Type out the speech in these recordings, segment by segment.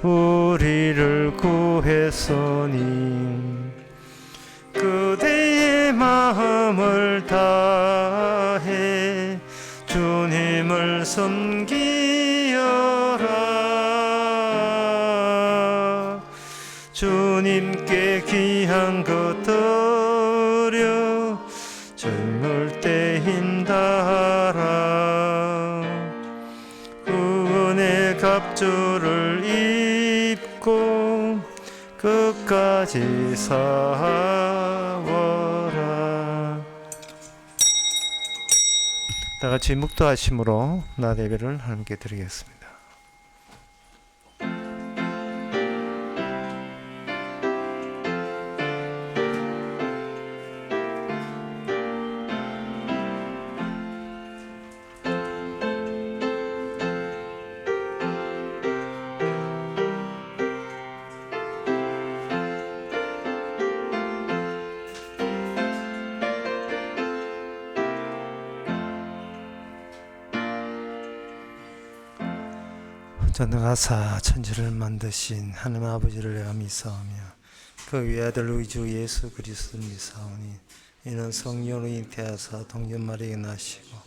우리를 구했으니 그대의 마음을 다해 주님을 섬기어라. 주님께 귀한 것 드려 젊을 때 힘다하라. 구원의 갑주를 입고 끝까지 싸워라. 다같이 묵도하심으로 나 예배를 함께 드리겠습니다. 전능하사 천지를 만드신 하나님 아버지를 내가 믿사오며 그 외아들 우리 주 예수 그리스도를 믿사오니 이는 성령으로 잉태하사 동전 마리아에게 나시고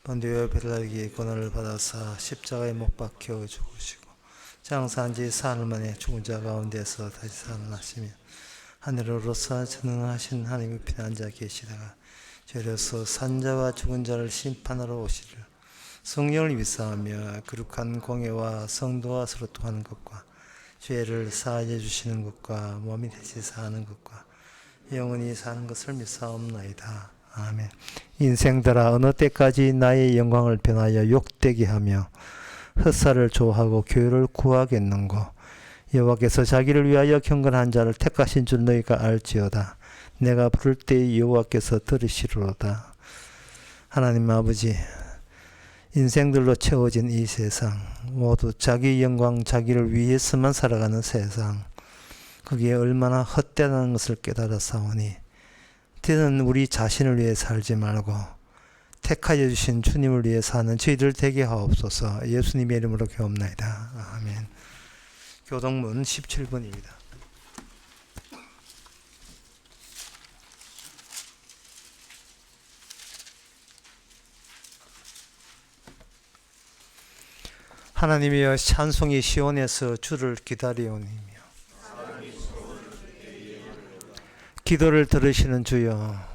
본디오 빌라에게 고난을 받아사 십자가에 못 박혀 죽으시고 장사한 지 사흘 만에 죽은 자 가운데서 다시 살아나시며 하늘로서 전능하신 하나님의 편한 자 계시다가 저려서 산자와 죽은 자를 심판하러 오시리라. 성령을 믿사하며 거룩한 공예와 성도와 서로 통하는 것과 죄를 사하여 주시는 것과 몸이 대신 사하는 것과 영원히 사는 것을 믿사옵나이다. 아멘. 인생들아 어느 때까지 나의 영광을 변하여 욕되게 하며 헛살을 좋아하고 교회를 구하겠는고. 여호와께서 자기를 위하여 경건한 자를 택하신 줄 너희가 알지어다. 내가 부를 때 여호와께서 들으시리로다. 하나님 아버지, 인생들로 채워진 이 세상, 모두 자기 영광, 자기를 위해서만 살아가는 세상, 그게 얼마나 헛되다는 것을 깨달았사오니 이제는 우리 자신을 위해 살지 말고 택하여 주신 주님을 위해 사는 저희들 되게 하옵소서. 예수님의 이름으로 기도합나이다. 아멘. 교동문 17번입니다. 하나님이여 찬송이 시온에서 주를 기다리오니며 기도를 들으시는 주여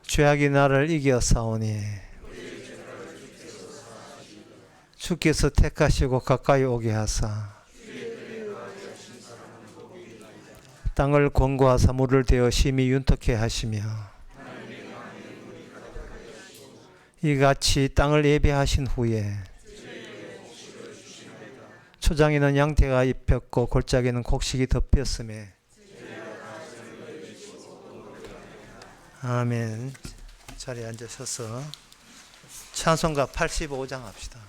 죄악이 나를 이겨싸우니 주께서 택하시고 가까이 오게 하사 땅을 권고하사 물을 대어 심히 윤택케 하시며 이같이 땅을 예배하신 후에 초장에는 양태가 입혔고 골짜기는 곡식이 덮였음에 아멘. 자리에 앉으셔서 찬송가 85장 합시다.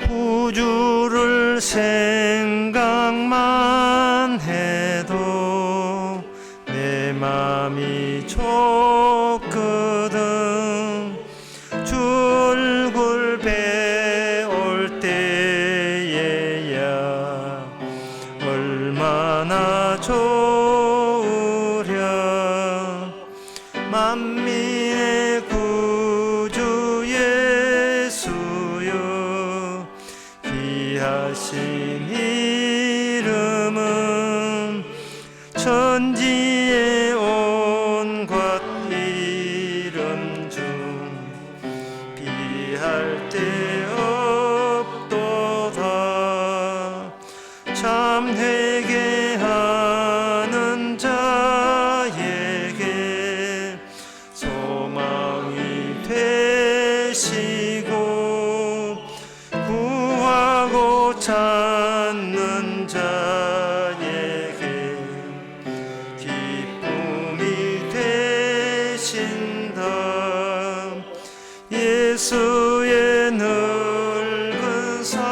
구주를 생각만 해도 내 맘이 좋거든. 줄굴배 올 때에야 얼마나 좋으랴. 만민의 구주 예수여 귀하신 이름은 천지의 온갖 이름 중 비할 데 없도다. 참 회개하는 자에게 소망이 되시고 구하고 찾는 자에게 기쁨이 되신다. 예수의 늙은 산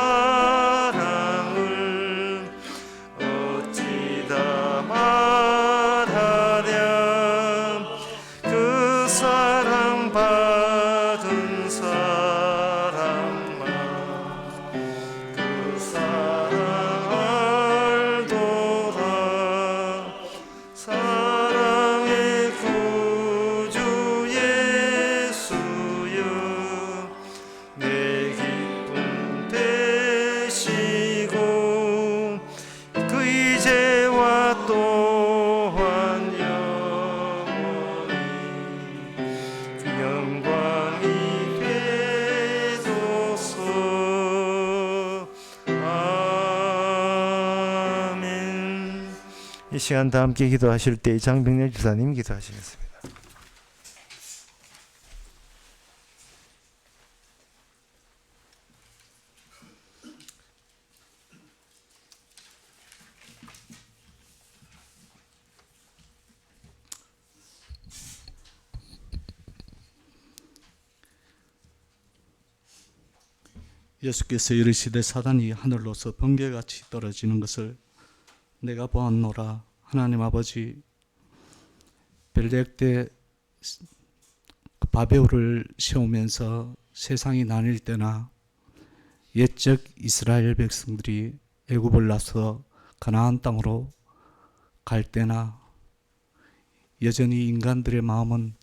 이 시간 다 함께 기도하실 때 장병렬 주사님 기도하시겠습니다. 예수께서 이르시되 사단이 하늘로서 번개같이 떨어지는 것을 내가 보았노라. 하나님 아버지, 벨렉 때 바벨을 세우면서 세상이 나뉠 때나 옛적 이스라엘 백성들이 애굽을 나서 가나안 땅으로 갈 때나 여전히 인간들의 마음은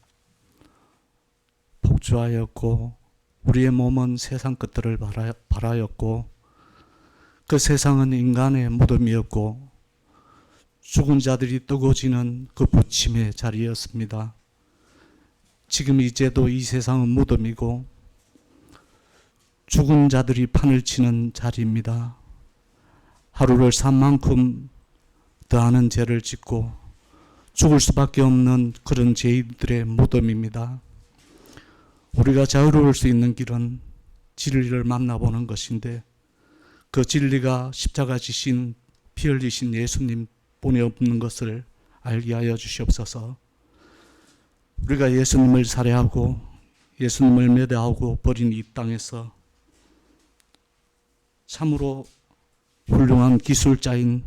폭주하였고 우리의 몸은 세상 것들을 바라였고 그 세상은 인간의 무덤이었고 죽은 자들이 뜨거워지는 그 부침의 자리였습니다. 지금 이제도 이 세상은 무덤이고 죽은 자들이 판을 치는 자리입니다. 하루를 산 만큼 더하는 죄를 짓고 죽을 수밖에 없는 그런 죄인들의 무덤입니다. 우리가 자유로울 수 있는 길은 진리를 만나보는 것인데 그 진리가 십자가 지신 피 흘리신 예수님 뿐이 없는 것을 알게 하여 주시옵소서. 우리가 예수님을 살해하고 예수님을 매대하고 버린 이 땅에서 참으로 훌륭한 기술자인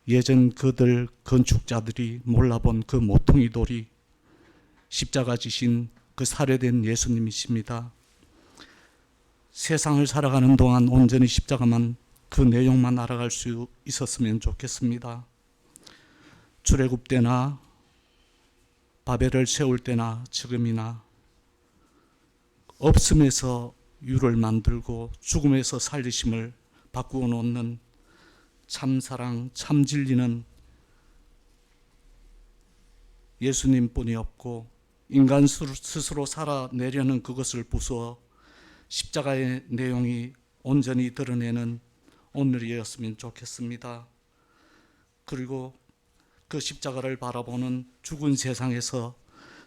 예전 그들 건축자들이 몰라본 그 모퉁이 돌이 십자가 지신 그 살해된 예수님이십니다. 세상을 살아가는 동안 온전히 십자가만 그 내용만 알아갈 수 있었으면 좋겠습니다. 출애굽 때나 바벨을 세울 때나 지금이나 없음에서 유를 만들고 죽음에서 살리심을 바꾸어 놓는 참사랑 참진리는 예수님뿐이 없고 인간 스스로 살아내려는 그것을 부수어 십자가의 내용이 온전히 드러내는 오늘이었으면 좋겠습니다. 그리고 그 십자가를 바라보는 죽은 세상에서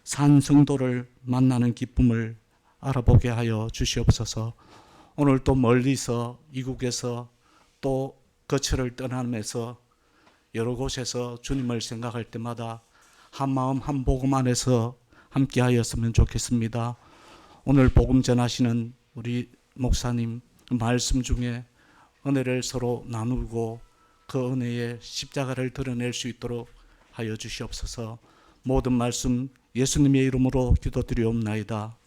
산 성도를 만나는 기쁨을 알아보게 하여 주시옵소서. 오늘 또 멀리서 이국에서 또 거처를 떠나면서 여러 곳에서 주님을 생각할 때마다 한 마음 한 복음 안에서 함께 하였으면 좋겠습니다. 오늘 복음 전하시는 우리 목사님 말씀 중에 은혜를 서로 나누고 그 은혜의 십자가를 드러낼 수 있도록 하여 주시옵소서. 모든 말씀 예수님의 이름으로 기도드리옵나이다.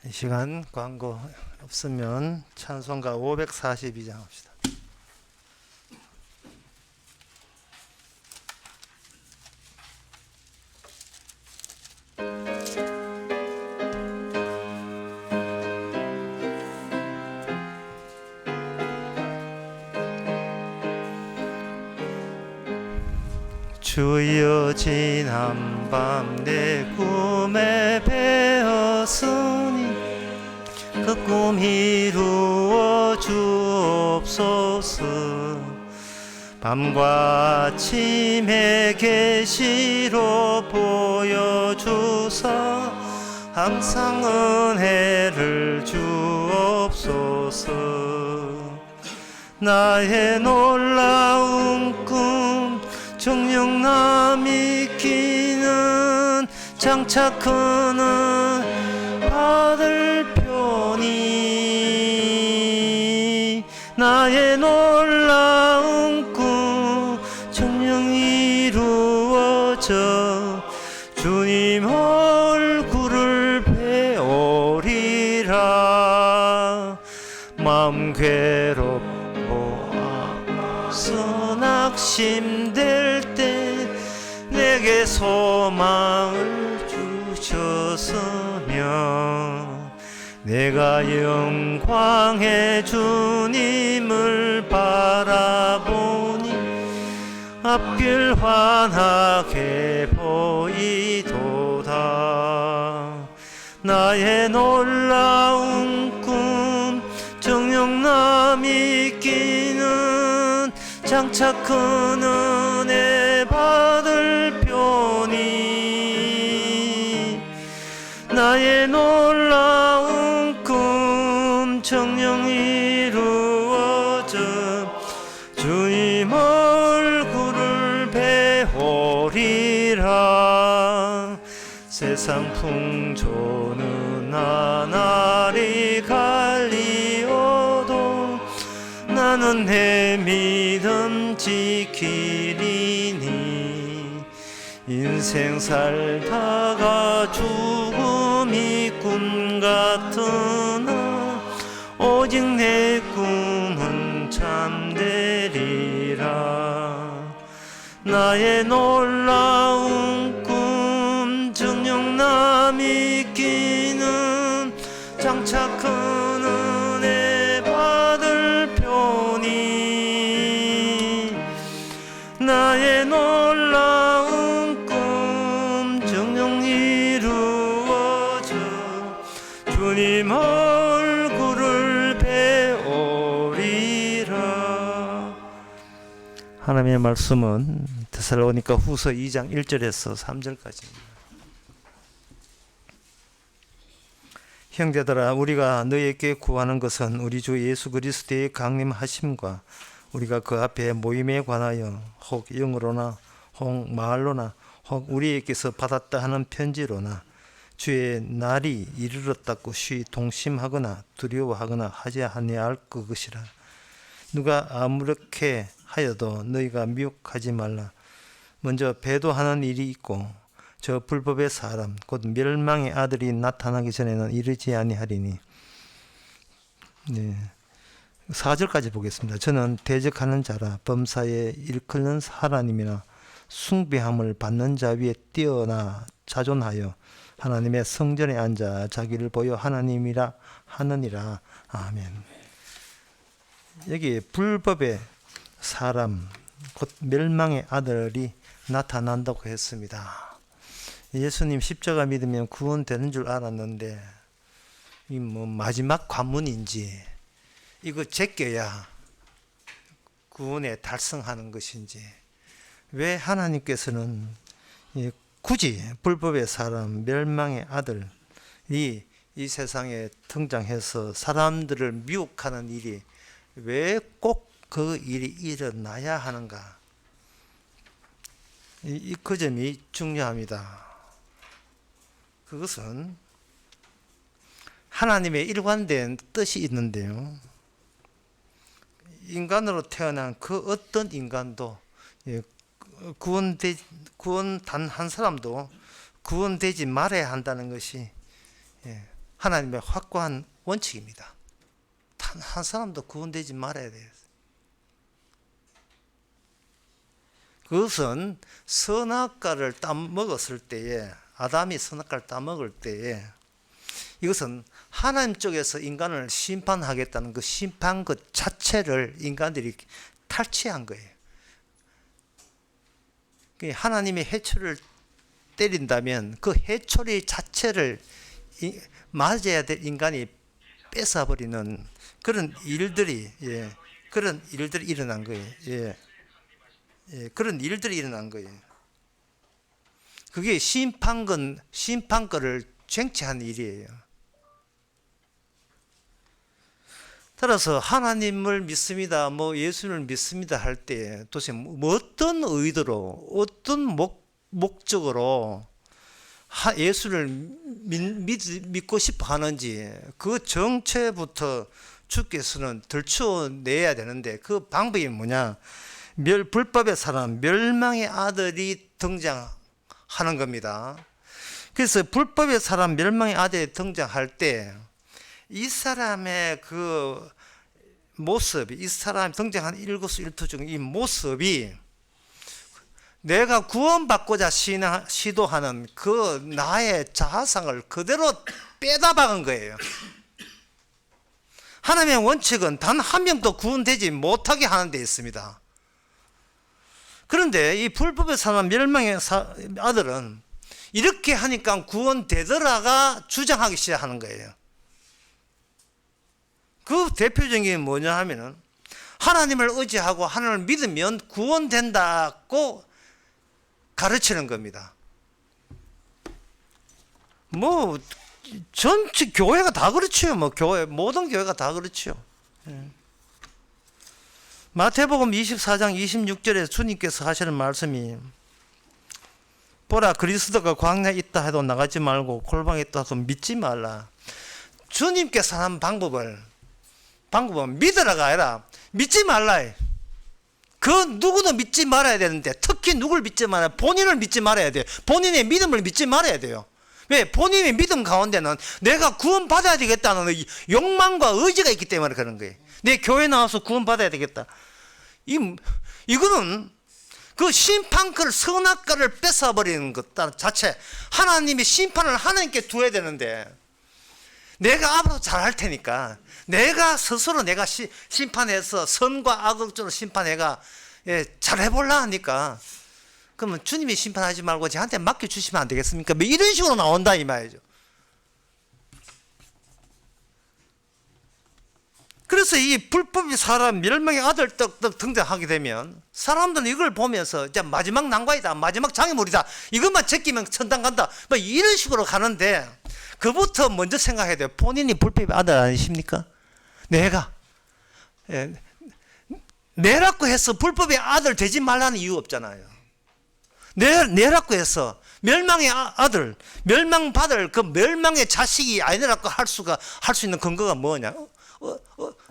이 시간 광고 없으면 찬송가 542장 합시다. 주여 지난밤 내 꿈에 배었으니 그 꿈 이루어 주옵소서. 밤과 아침에 계시로 보여주사 항상 은혜를 주옵소서. 나의 놀라운 꿈 정녕 남이 끼는 장차 크는 받을 편이 나의 놀라운 꿈 정녕 이루어져 주님 얼굴을 배우리라. 마음 괴롭고 아파서 낙심될 때 내게 소망을 주셨으며 내가 영광의 주님을 바라보니 앞길 환하게 보이도다. 나의 놀라운 꿈 정녕 남이 끼는 장차 큰 은혜 받을 표니 나의 놀라운 꿈 정녕 이루어져 주님 얼굴을 배우리라. 세상 풍조는 나날이 갈리어도 나는 내 믿음 지키리니 인생 살다가 죽음이 꿈 같으나 오직 내 꿈은 참되리라. 나의 놀라운 꿈 정녕 남이 끼는 장차 큰 은혜 받을 표니 나의 놀라운 꿈 정녕 이루어져 주님 얼굴을 배우리라. 하나님의 말씀은 데살로니가 후서 2장 1절에서 3절까지입니다. 형제들아, 우리가 너희에게 구하는 것은 우리 주 예수 그리스도의 강림하심과 우리가 그 앞에 모임에 관하여 혹 영으로나 혹 말로나 혹 우리에게서 받았다 하는 편지로나 주의 날이 이르렀다고 쉬 동심하거나 두려워하거나 하지 아니할 것이라. 누가 아무렇게 하여도 너희가 미혹하지 말라. 먼저 배도하는 일이 있고 저 불법의 사람 곧 멸망의 아들이 나타나기 전에는 이르지 아니하리니. 4절까지 보겠습니다. 저는 대적하는 자라 범사에 일컫는 하나님이나 숭배함을 받는 자 위에 뛰어나 자존하여 하나님의 성전에 앉아 자기를 보여 하나님이라 하느니라. 아멘. 여기 불법의 사람 곧 멸망의 아들이 나타난다고 했습니다. 예수님 십자가 믿으면 구원되는 줄 알았는데 이 마지막 관문인지 이거 제껴야 구원에 달성하는 것인지 왜 하나님께서는 굳이 불법의 사람 멸망의 아들이 이 세상에 등장해서 사람들을 미혹하는 일이 왜 꼭 그 일이 일어나야 하는가? 그 점이 중요합니다. 그것은 하나님의 일관된 뜻이 있는데요. 인간으로 태어난 그 어떤 인간도 구원 단 한 사람도 구원되지 말아야 한다는 것이 하나님의 확고한 원칙입니다. 단 한 사람도 구원되지 말아야 돼요. 그것은 선악과를 따먹었을 때에 아담이 선악과를 따먹을 때에 이것은 하나님 쪽에서 인간을 심판하겠다는 그 심판 것 자체를 인간들이 탈취한 거예요. 하나님의 해초를 때린다면 그 해초리 자체를 맞아야 될 인간이 뺏어버리는 그런 일들이 일어난 거예요. 그런 일들이 일어난 거예요. 그게 심판권을 쟁취한 일이에요. 따라서 하나님을 믿습니다, 예수를 믿습니다 할 때 도대체 어떤 의도로, 어떤 목적으로 예수를 믿고 싶어 하는지 그 정체부터 주께서는 들추어내야 되는데 그 방법이 뭐냐? 불법의 사람, 멸망의 아들이 등장하는 겁니다. 그래서 불법의 사람, 멸망의 아들이 등장할 때 이 사람의 그 모습이, 이 사람이 등장한 일거수일투 중 이 모습이 내가 구원받고자 시도하는 그 나의 자아상을 그대로 빼다 박은 거예요. 하나님의 원칙은 단 한 명도 구원되지 못하게 하는 데 있습니다. 그런데 이 불법에 사는 멸망의 아들은 이렇게 하니까 구원되더라가 주장하기 시작하는 거예요. 그 대표적인 게 뭐냐 하면은 하나님을 의지하고 하나님을 믿으면 구원된다고 가르치는 겁니다. 뭐 전체 교회가 다 그렇지요. 뭐 교회 모든 교회가 다 그렇지요. 마태복음 24장 26절에 주님께서 하시는 말씀이 보라 그리스도가 광야에 있다 해도 나가지 말고 골방에 있다 해도 믿지 말라. 주님께서 하는 방법은 믿으라가 아니라 믿지 말라. 그 누구도 믿지 말아야 되는데 특히 누굴 믿지 말아야 본인을 믿지 말아야 돼요. 본인의 믿음을 믿지 말아야 돼요. 왜? 본인의 믿음 가운데는 내가 구원받아야 되겠다는 욕망과 의지가 있기 때문에 그런 거예요. 내 교회 나와서 구원받아야 되겠다. 이거는 그 심판권을 선악과를 뺏어버리는 것 자체 하나님이 심판을 하나님께 두어야 되는데 내가 앞으로 잘할 테니까 내가 스스로 내가 심판해서 선과 악을 쪽으로 심판해가 잘해볼라 하니까 그러면 주님이 심판하지 말고 저한테 맡겨주시면 안 되겠습니까? 뭐 이런 식으로 나온다 이 말이죠. 그래서 이 불법이 사람 멸망의 아들 떡떡 등장하게 되면 사람들은 이걸 보면서 이제 마지막 난관이다, 마지막 장애물이다, 이것만 제끼면 천당 간다, 뭐 이런 식으로 가는데 그부터 먼저 생각해야 돼요. 본인이 불법의 아들 아니십니까? 내라고 해서 불법의 아들 되지 말라는 이유 없잖아요. 내라고 해서 멸망의 아들, 멸망받을 그 멸망의 자식이 아니라고 할 수 있는 근거가 뭐냐?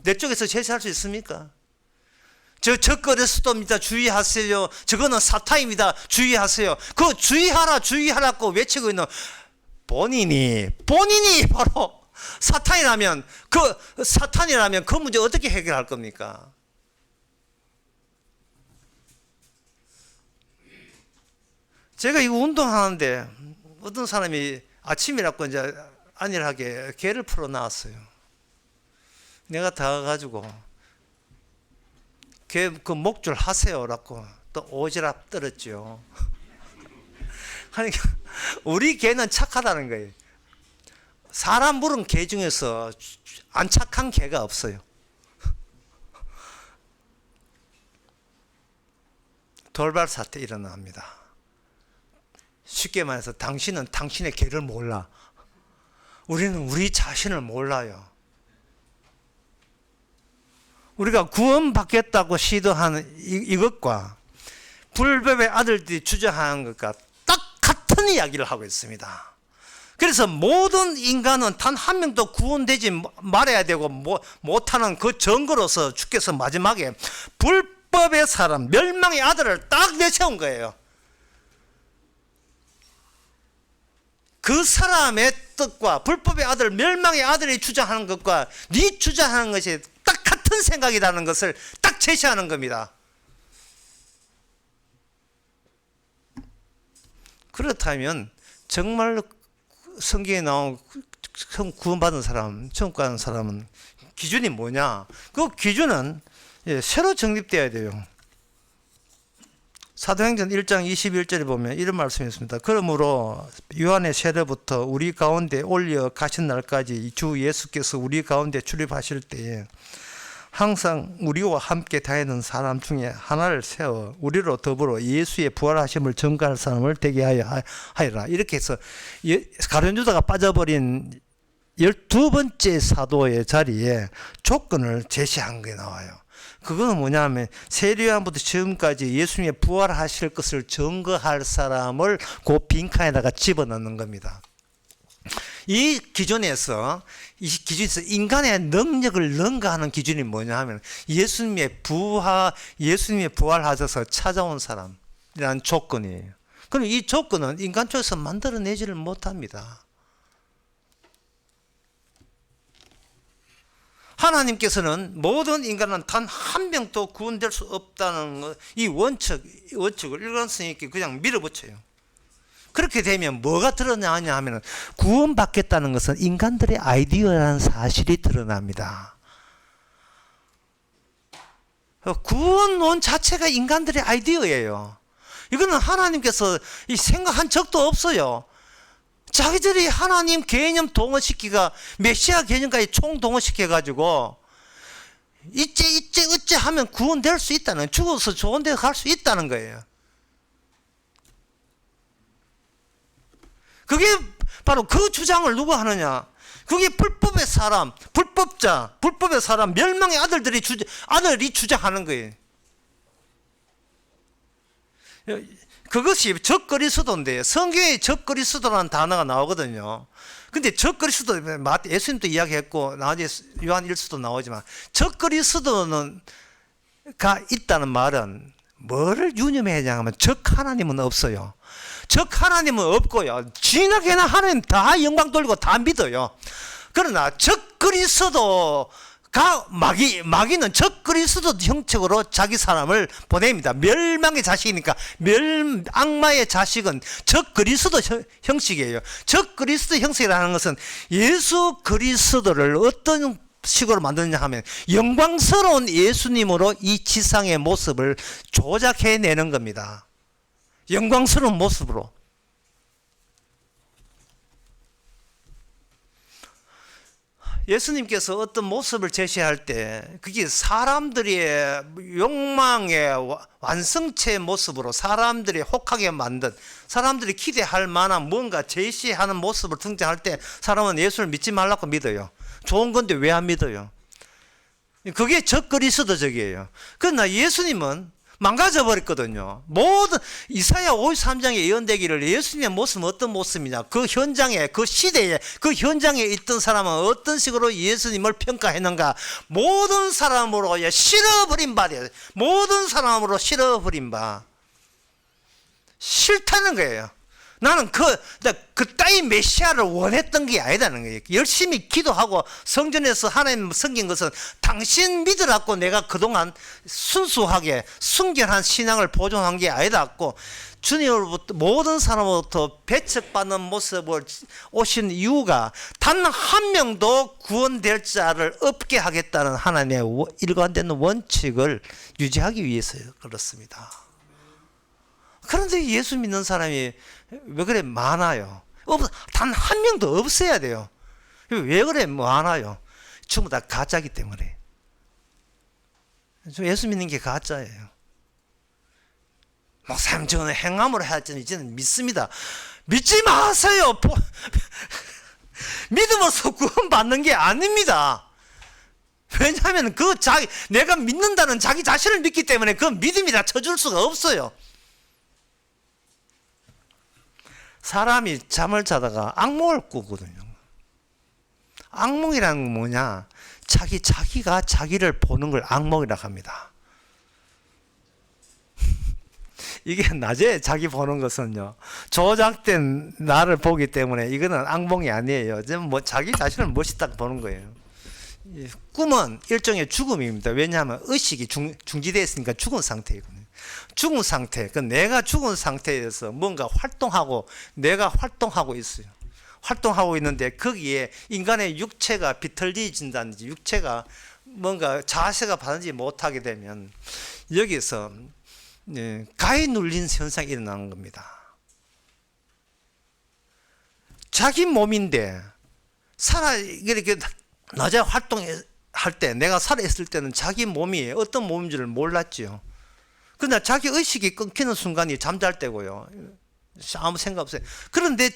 내 쪽에서 제시할 수 있습니까? 저 그리스도입니다. 주의하세요. 저거는 사탄입니다. 주의하세요. 그 주의하라고 외치고 있는 본인이 바로 사탄이라면 그 문제 어떻게 해결할 겁니까? 제가 이거 운동하는데 어떤 사람이 아침이라고 이제 안일하게 개를 풀어 나왔어요. 내가 다가가지고 개 그 목줄 하세요라고 또 오지랖 떨었죠. 그러니까 우리 개는 착하다는 거예요. 사람 물은 개 중에서 안 착한 개가 없어요. 돌발 사태 일어납니다. 쉽게 말해서 당신은 당신의 개를 몰라. 우리는 우리 자신을 몰라요. 우리가 구원받겠다고 시도하는 이것과 불법의 아들들이 주장하는 것과 딱 같은 이야기를 하고 있습니다. 그래서 모든 인간은 단 한 명도 구원되지 말아야 되고 못하는 그 증거로서 주께서 마지막에 불법의 사람, 멸망의 아들을 딱 내세운 거예요. 그 사람의 뜻과 불법의 아들, 멸망의 아들이 주장하는 것과 네 주장하는 것이 딱 같은 생각이라는 것을 딱 제시하는 겁니다. 그렇다면 정말로 성경에 나온 구원받은 사람, 천국 가는 사람은 기준이 뭐냐? 그 기준은 새로 정립되어야 돼요. 사도행전 1장 21절에 보면 이런 말씀이 있습니다. 그러므로 요한의 세례부터 우리 가운데 올려 가신 날까지 주 예수께서 우리 가운데 출입하실 때에 항상 우리와 함께 다니는 사람 중에 하나를 세워 우리로 더불어 예수의 부활하심을 전가할 사람을 되게 하여라. 이렇게 해서 가룟 유다가 빠져버린 12번째 사도의 자리에 조건을 제시한 게 나와요. 그거는 뭐냐면 세례요한부터 지금까지 예수님의 부활하실 것을 증거할 사람을 그 빈칸에다가 집어넣는 겁니다. 이 기준에서 인간의 능력을 능가하는 기준이 뭐냐 하면 예수님의 부활하셔서 찾아온 사람이라는 조건이에요. 그럼 이 조건은 인간 쪽에서 만들어내지를 못합니다. 하나님께서는 모든 인간은 단 한 명도 구원될 수 없다는 이 원칙을 일관성 있게 그냥 밀어붙여요. 그렇게 되면 뭐가 드러나냐 하면 구원받겠다는 것은 인간들의 아이디어라는 사실이 드러납니다. 구원론 자체가 인간들의 아이디어예요. 이거는 하나님께서 생각한 적도 없어요. 자기들이 하나님 개념 동원시키가 메시아 개념까지 총동원시켜가지고 어째 하면 구원될 수 있다는, 죽어서 좋은 데 갈 수 있다는 거예요. 그게 바로 그 주장을 누가 하느냐? 그게 불법의 사람, 불법의 사람, 멸망의 아들이 주장하는 거예요. 그것이 적그리스도인데, 성경에 적그리스도라는 단어가 나오거든요. 근데 적그리스도, 예수님도 이야기했고 나중에 요한 1서도 나오지만, 적그리스도가 있다는 말은 뭐를 유념해야 하면 적 하나님은 없어요. 적 하나님은 없고요. 진하게나 하나님 다 영광 돌리고 다 믿어요. 그러나 적 그리스도가 마귀는 적 그리스도 형식으로 자기 사람을 보냅니다. 멸망의 자식이니까 악마의 자식은 적 그리스도 형식이에요. 적 그리스도 형식이라는 것은 예수 그리스도를 어떤 식으로 만드느냐 하면 영광스러운 예수님으로 이 지상의 모습을 조작해내는 겁니다. 영광스러운 모습으로. 예수님께서 어떤 모습을 제시할 때 그게 사람들의 욕망의 완성체의 모습으로 사람들이 혹하게 만든, 사람들이 기대할 만한 뭔가 제시하는 모습을 등장할 때 사람은 예수를 믿지 말라고 믿어요. 좋은 건데 왜 안 믿어요? 그게 적그리스도적이에요. 그러나 예수님은 망가져 버렸거든요. 모든 이사야 53장에 예언되기를 예수님의 모습은 어떤 모습이냐, 그 현장에, 그 시대에, 그 현장에 있던 사람은 어떤 식으로 예수님을 평가했는가, 모든 사람으로 실어버린 바래요. 모든 사람으로 실어버린 바. 싫다는 거예요. 나는 따위 메시아를 원했던 게 아니다는 거예요. 열심히 기도하고 성전에서 하나님 섬긴 것은 당신 믿으라고 내가 그동안 순수하게 순결한 신앙을 보존한 게 아니다고, 주님으로부터 모든 사람으로부터 배척받는 모습을 오신 이유가 단 한 명도 구원될 자를 없게 하겠다는 하나님의 일관된 원칙을 유지하기 위해서 그렇습니다. 그런데 예수 믿는 사람이 왜 그래 많아요? 단 한 명도 없어야 돼요. 왜 그래 많아요? 전부 다 가짜기 때문에. 예수 믿는 게 가짜예요. 목사님 저는 행함으로 해야지 이제는 믿습니다. 믿지 마세요. 믿음으로써 구원받는 게 아닙니다. 왜냐하면 내가 믿는다는 자기 자신을 믿기 때문에 그 믿음이라 쳐줄 수가 없어요. 사람이 잠을 자다가 악몽을 꾸거든요. 악몽이라는 건 뭐냐? 자기가 자기를 보는 걸 악몽이라고 합니다. 이게 낮에 자기 보는 것은요, 조작된 나를 보기 때문에 이거는 악몽이 아니에요. 자기 자신을 멋있다고 보는 거예요. 꿈은 일종의 죽음입니다. 왜냐하면 의식이 중지되어 있으니까 죽은 상태이거든요. 죽은 상태, 내가 죽은 상태에서 뭔가 내가 활동하고 있어요. 활동하고 있는데 거기에 인간의 육체가 비틀리진다든지 육체가 뭔가 자세가 바르지 못하게 되면 여기서 가위 눌린 현상이 일어나는 겁니다. 자기 몸인데 이렇게 낮에 활동할 때, 내가 살아있을 때는 자기 몸이 어떤 몸인지를 몰랐죠. 그러나 자기 의식이 끊기는 순간이 잠잘 때고요. 아무 생각 없어요. 그런데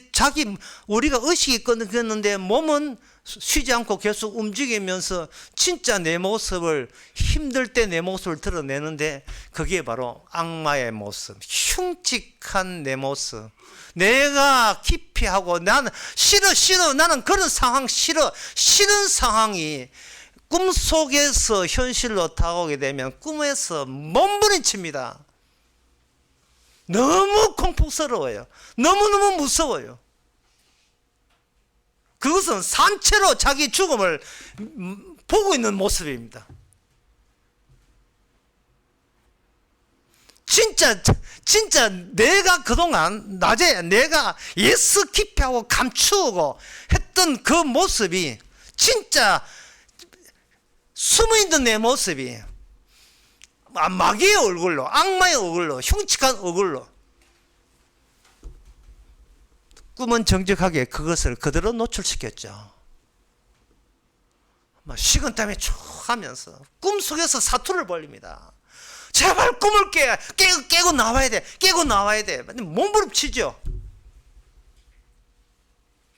우리가 의식이 끊겼는데 몸은 쉬지 않고 계속 움직이면서 진짜 내 모습을, 힘들 때 내 모습을 드러내는데 그게 바로 악마의 모습, 흉측한 내 모습. 내가 기피하고 나는 싫어. 나는 그런 상황 싫어. 싫은 상황이 꿈속에서 현실로 다가오게 되면 꿈에서 몸부림칩니다. 너무 공포스러워요. 너무너무 무서워요. 그것은 산채로 자기 죽음을 보고 있는 모습입니다. 진짜 내가 그동안 낮에 내가 예수 기피하고 감추고 했던 그 모습이 진짜 숨어있는 내 모습이 마귀의 얼굴로, 악마의 얼굴로, 흉측한 얼굴로 꿈은 정직하게 그것을 그대로 노출시켰죠. 식은땀이 쭉 하면서 꿈속에서 사투를 벌립니다. 제발 꿈을 깨고 나와야 돼. 깨고 나와야 돼. 몸부림치죠.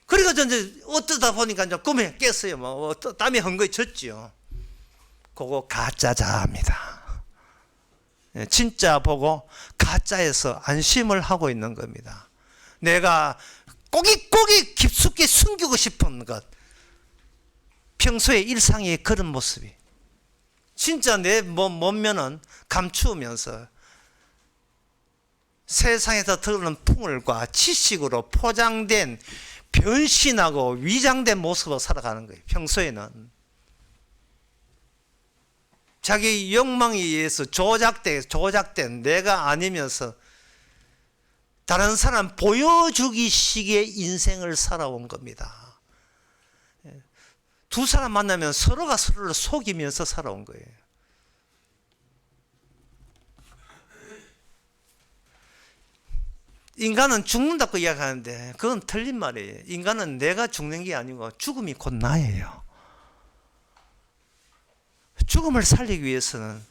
그리고 이제 어쩌다 보니까 이제 꿈에 깼어요. 뭐 땀이 헝거이 젖지요. 그거 가짜자입니다. 진짜 보고 가짜에서 안심을 하고 있는 겁니다. 내가 꼬깃꼬깃 깊숙이 숨기고 싶은 것, 평소의 일상의 그런 모습이 진짜 내 몸면은 감추면서 세상에서 들어오는 풍물과 지식으로 포장된 변신하고 위장된 모습으로 살아가는 거예요. 평소에는 자기 욕망에 의해서 조작된 내가 아니면서 다른 사람 보여주기 식의 인생을 살아온 겁니다. 두 사람 만나면 서로가 서로를 속이면서 살아온 거예요. 인간은 죽는다고 이야기하는데 그건 틀린 말이에요. 인간은 내가 죽는 게 아니고 죽음이 곧 나예요. 죽음을 살리기 위해서는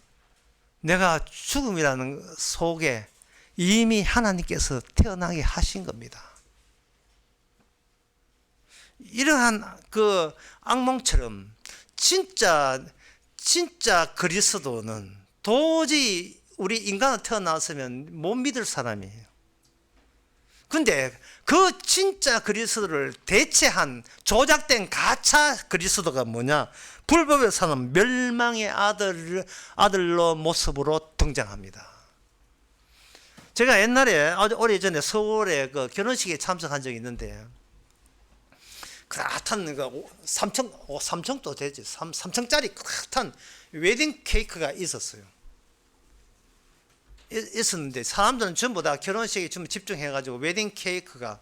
내가 죽음이라는 속에 이미 하나님께서 태어나게 하신 겁니다. 이러한 그 악몽처럼 진짜 그리스도는 도저히 우리 인간은 태어났으면 못 믿을 사람이에요. 근데 그 진짜 그리스도를 대체한 조작된 가짜 그리스도가 뭐냐? 불법에 사는 멸망의 아들로 모습으로 등장합니다. 제가 옛날에 오래전에 서울에 그 결혼식에 참석한 적이 있는데 그렇단 3층도 되지 3층짜리 그렇단 웨딩 케이크가 있었어요. 있었는데 사람들은 전부 다 결혼식에 좀 집중해가지고 웨딩 케이크가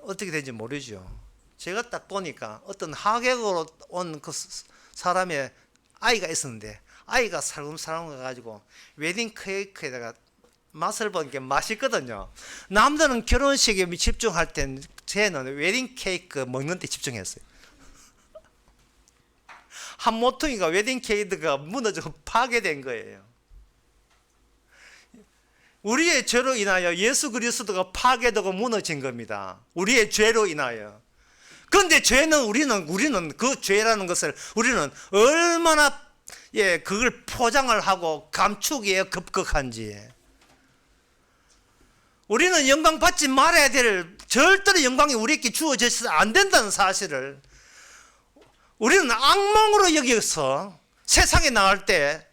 어떻게 되는지 모르죠. 제가 딱 보니까 어떤 하객으로 온 그 사람의 아이가 있었는데 아이가 살금살금 가지고 웨딩 케이크에다가 맛을 보니까 맛있거든요. 남들은 결혼식에 집중할 땐 쟤는 웨딩 케이크 먹는 데 집중했어요. 한 모퉁이가 웨딩 케이크가 무너져 파괴된 거예요. 우리의 죄로 인하여 예수 그리스도가 파괴되고 무너진 겁니다. 우리의 죄로 인하여. 그런데 우리는 그 죄라는 것을 우리는 얼마나 그걸 포장을 하고 감추기에 급급한지. 우리는 영광 받지 말아야 될 절대로 영광이 우리에게 주어져서 안 된다는 사실을 우리는 악몽으로 여겨서 세상에 나갈 때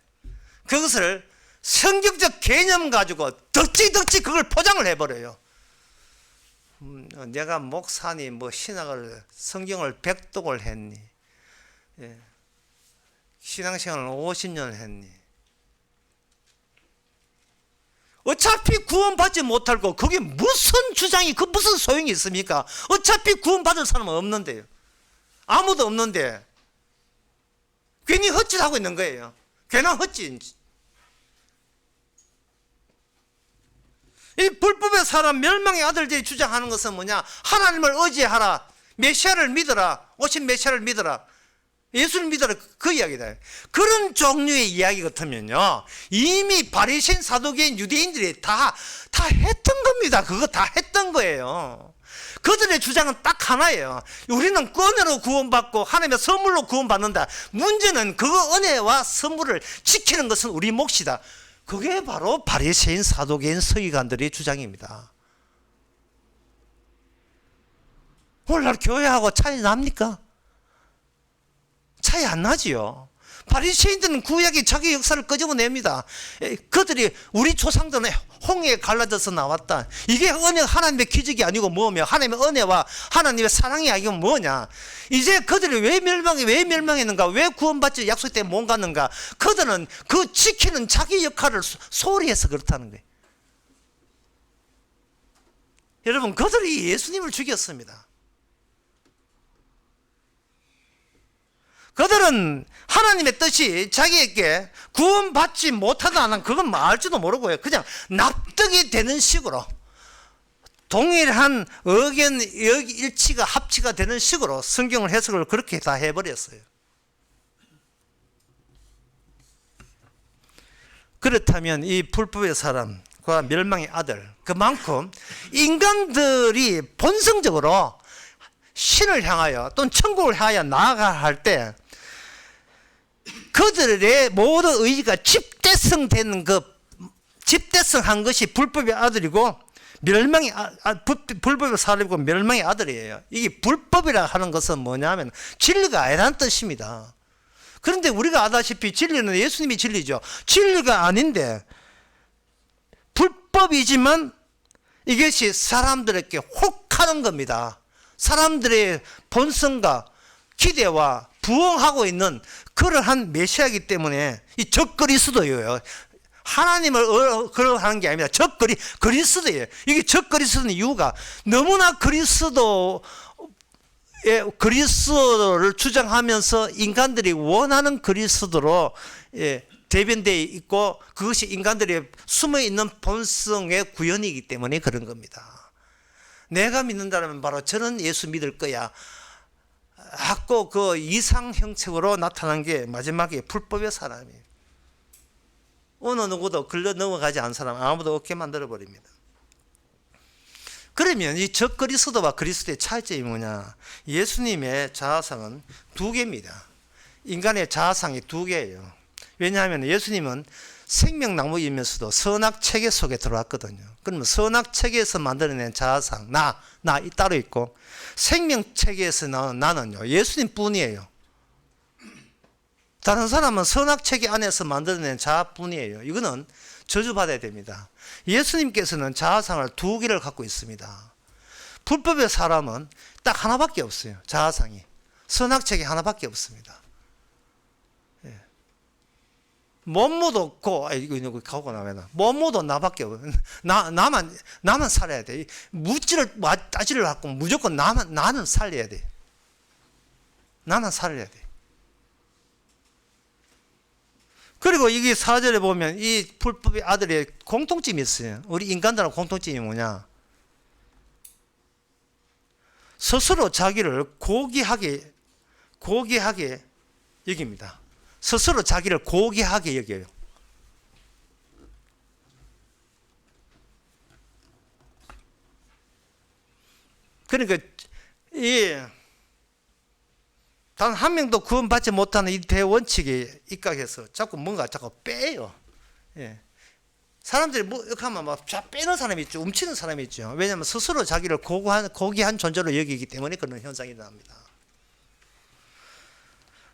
그것을 성경적 개념 가지고 덕지 그걸 포장을 해버려요. 내가 목사니 뭐 신학을 성경을 백독을 했니? 신앙생활을 50년 했니? 어차피 구원받지 못할 거 그게 무슨 주장이 그 무슨 소용이 있습니까? 어차피 구원받을 사람은 없는데요. 아무도 없는데 괜히 헛짓하고 있는 거예요. 괜한 헛짓. 이 불법의 사람 멸망의 아들들이 주장하는 것은 뭐냐? 하나님을 의지하라. 메시아를 믿어라. 오신 메시아를 믿어라. 예수를 믿어라. 그 이야기다. 그런 종류의 이야기 같으면요. 이미 바리새인 사두개인 유대인들이 다 했던 겁니다. 그거 다 했던 거예요. 그들의 주장은 딱 하나예요. 우리는 은혜로 구원받고 하나님의 선물로 구원받는다. 문제는 그 은혜와 선물을 지키는 것은 우리 몫이다. 그게 바로 바리새인 사두개인 서기관들의 주장입니다. 오늘날 교회하고 차이 납니까? 차이 안 나지요. 바리새인들은 구약의 자기 역사를 끄집어냅니다. 그들이 우리 조상들은 홍해에 갈라져서 나왔다. 이게 하나님의 기적이 아니고 뭐며 하나님의 은혜와 하나님의 사랑이 아니고 뭐냐. 이제 그들이 왜 멸망했는가, 왜 구원받지 약속때 못 갔는가. 그들은 그 지키는 자기 역할을 소홀히 해서 그렇다는 거예요. 여러분, 그들이 예수님을 죽였습니다. 그들은 하나님의 뜻이 자기에게 구원받지 못하다는 그건 뭐 알지도 모르고요. 그냥 납득이 되는 식으로 동일한 의견 일치가 합치가 되는 식으로 성경을 해석을 그렇게 다 해버렸어요. 그렇다면 이 불법의 사람과 멸망의 아들, 그만큼 인간들이 본성적으로 신을 향하여 또는 천국을 향하여 나아가 할 때 그들의 모든 의지가 집대성된 집대성한 것이 불법의 아들이고 불법의 사람이고 멸망의 아들이에요. 이게 불법이라 하는 것은 뭐냐면 진리가 아니라는 뜻입니다. 그런데 우리가 아다시피 진리는 예수님이 진리죠. 진리가 아닌데 불법이지만 이것이 사람들에게 혹하는 겁니다. 사람들의 본성과 기대와 부응하고 있는 그러한 메시아이기 때문에 이 적그리스도예요. 하나님을 그러하는 게 아닙니다. 그리스도예요. 이게 적그리스도는 이유가 너무나 그리스도를 주장하면서 인간들이 원하는 그리스도로 대변되어 있고 그것이 인간들의 숨어있는 본성의 구현이기 때문에 그런 겁니다. 내가 믿는다면 바로 저는 예수 믿을 거야 하고 그 이상 형식으로 나타난 게 마지막에 불법의 사람이에요. 어느 누구도 글러 넘어가지 않은 사람 아무도 없게 만들어 버립니다. 그러면 이 적그리스도와 그리스도의 차이점이 뭐냐? 예수님의 자아상은 두 개입니다. 인간의 자아상이 두 개예요. 왜냐하면 예수님은 생명나무이면서도 선악체계 속에 들어왔거든요. 그러면 선악체계에서 만들어낸 자아상 나 따로 있고 생명체계에서 나온 나는요 예수님 뿐이에요. 다른 사람은 선악체계 안에서 만들어낸 자아뿐이에요. 이거는 저주받아야 됩니다. 예수님께서는 자아상을 두 개를 갖고 있습니다. 불법의 사람은 딱 하나밖에 없어요. 자아상이 선악체계 하나밖에 없습니다. 못무도 없고, 이거 가고 나면 못무도 나밖에 없어. 나만 살아야 돼. 묻지를 따지를 갖고 무조건 나는 살려야 돼. 나는 살려야 돼. 그리고 이게 4절에 보면 이 불법의 아들의 공통점이 있어요. 우리 인간들은 공통점이 뭐냐? 스스로 자기를 고귀하게 여깁니다. 스스로 자기를 고귀하게 여겨요. 그러니까 단 한 명도 구원받지 못하는 이 대원칙에 입각해서 자꾸 빼요. 예. 사람들이 이렇게 하면 막 빼는 사람이 있죠. 움치는 사람이 있죠. 왜냐하면 스스로 자기를 고귀한 존재로 여기기 때문에 그런 현상이 일어납니다.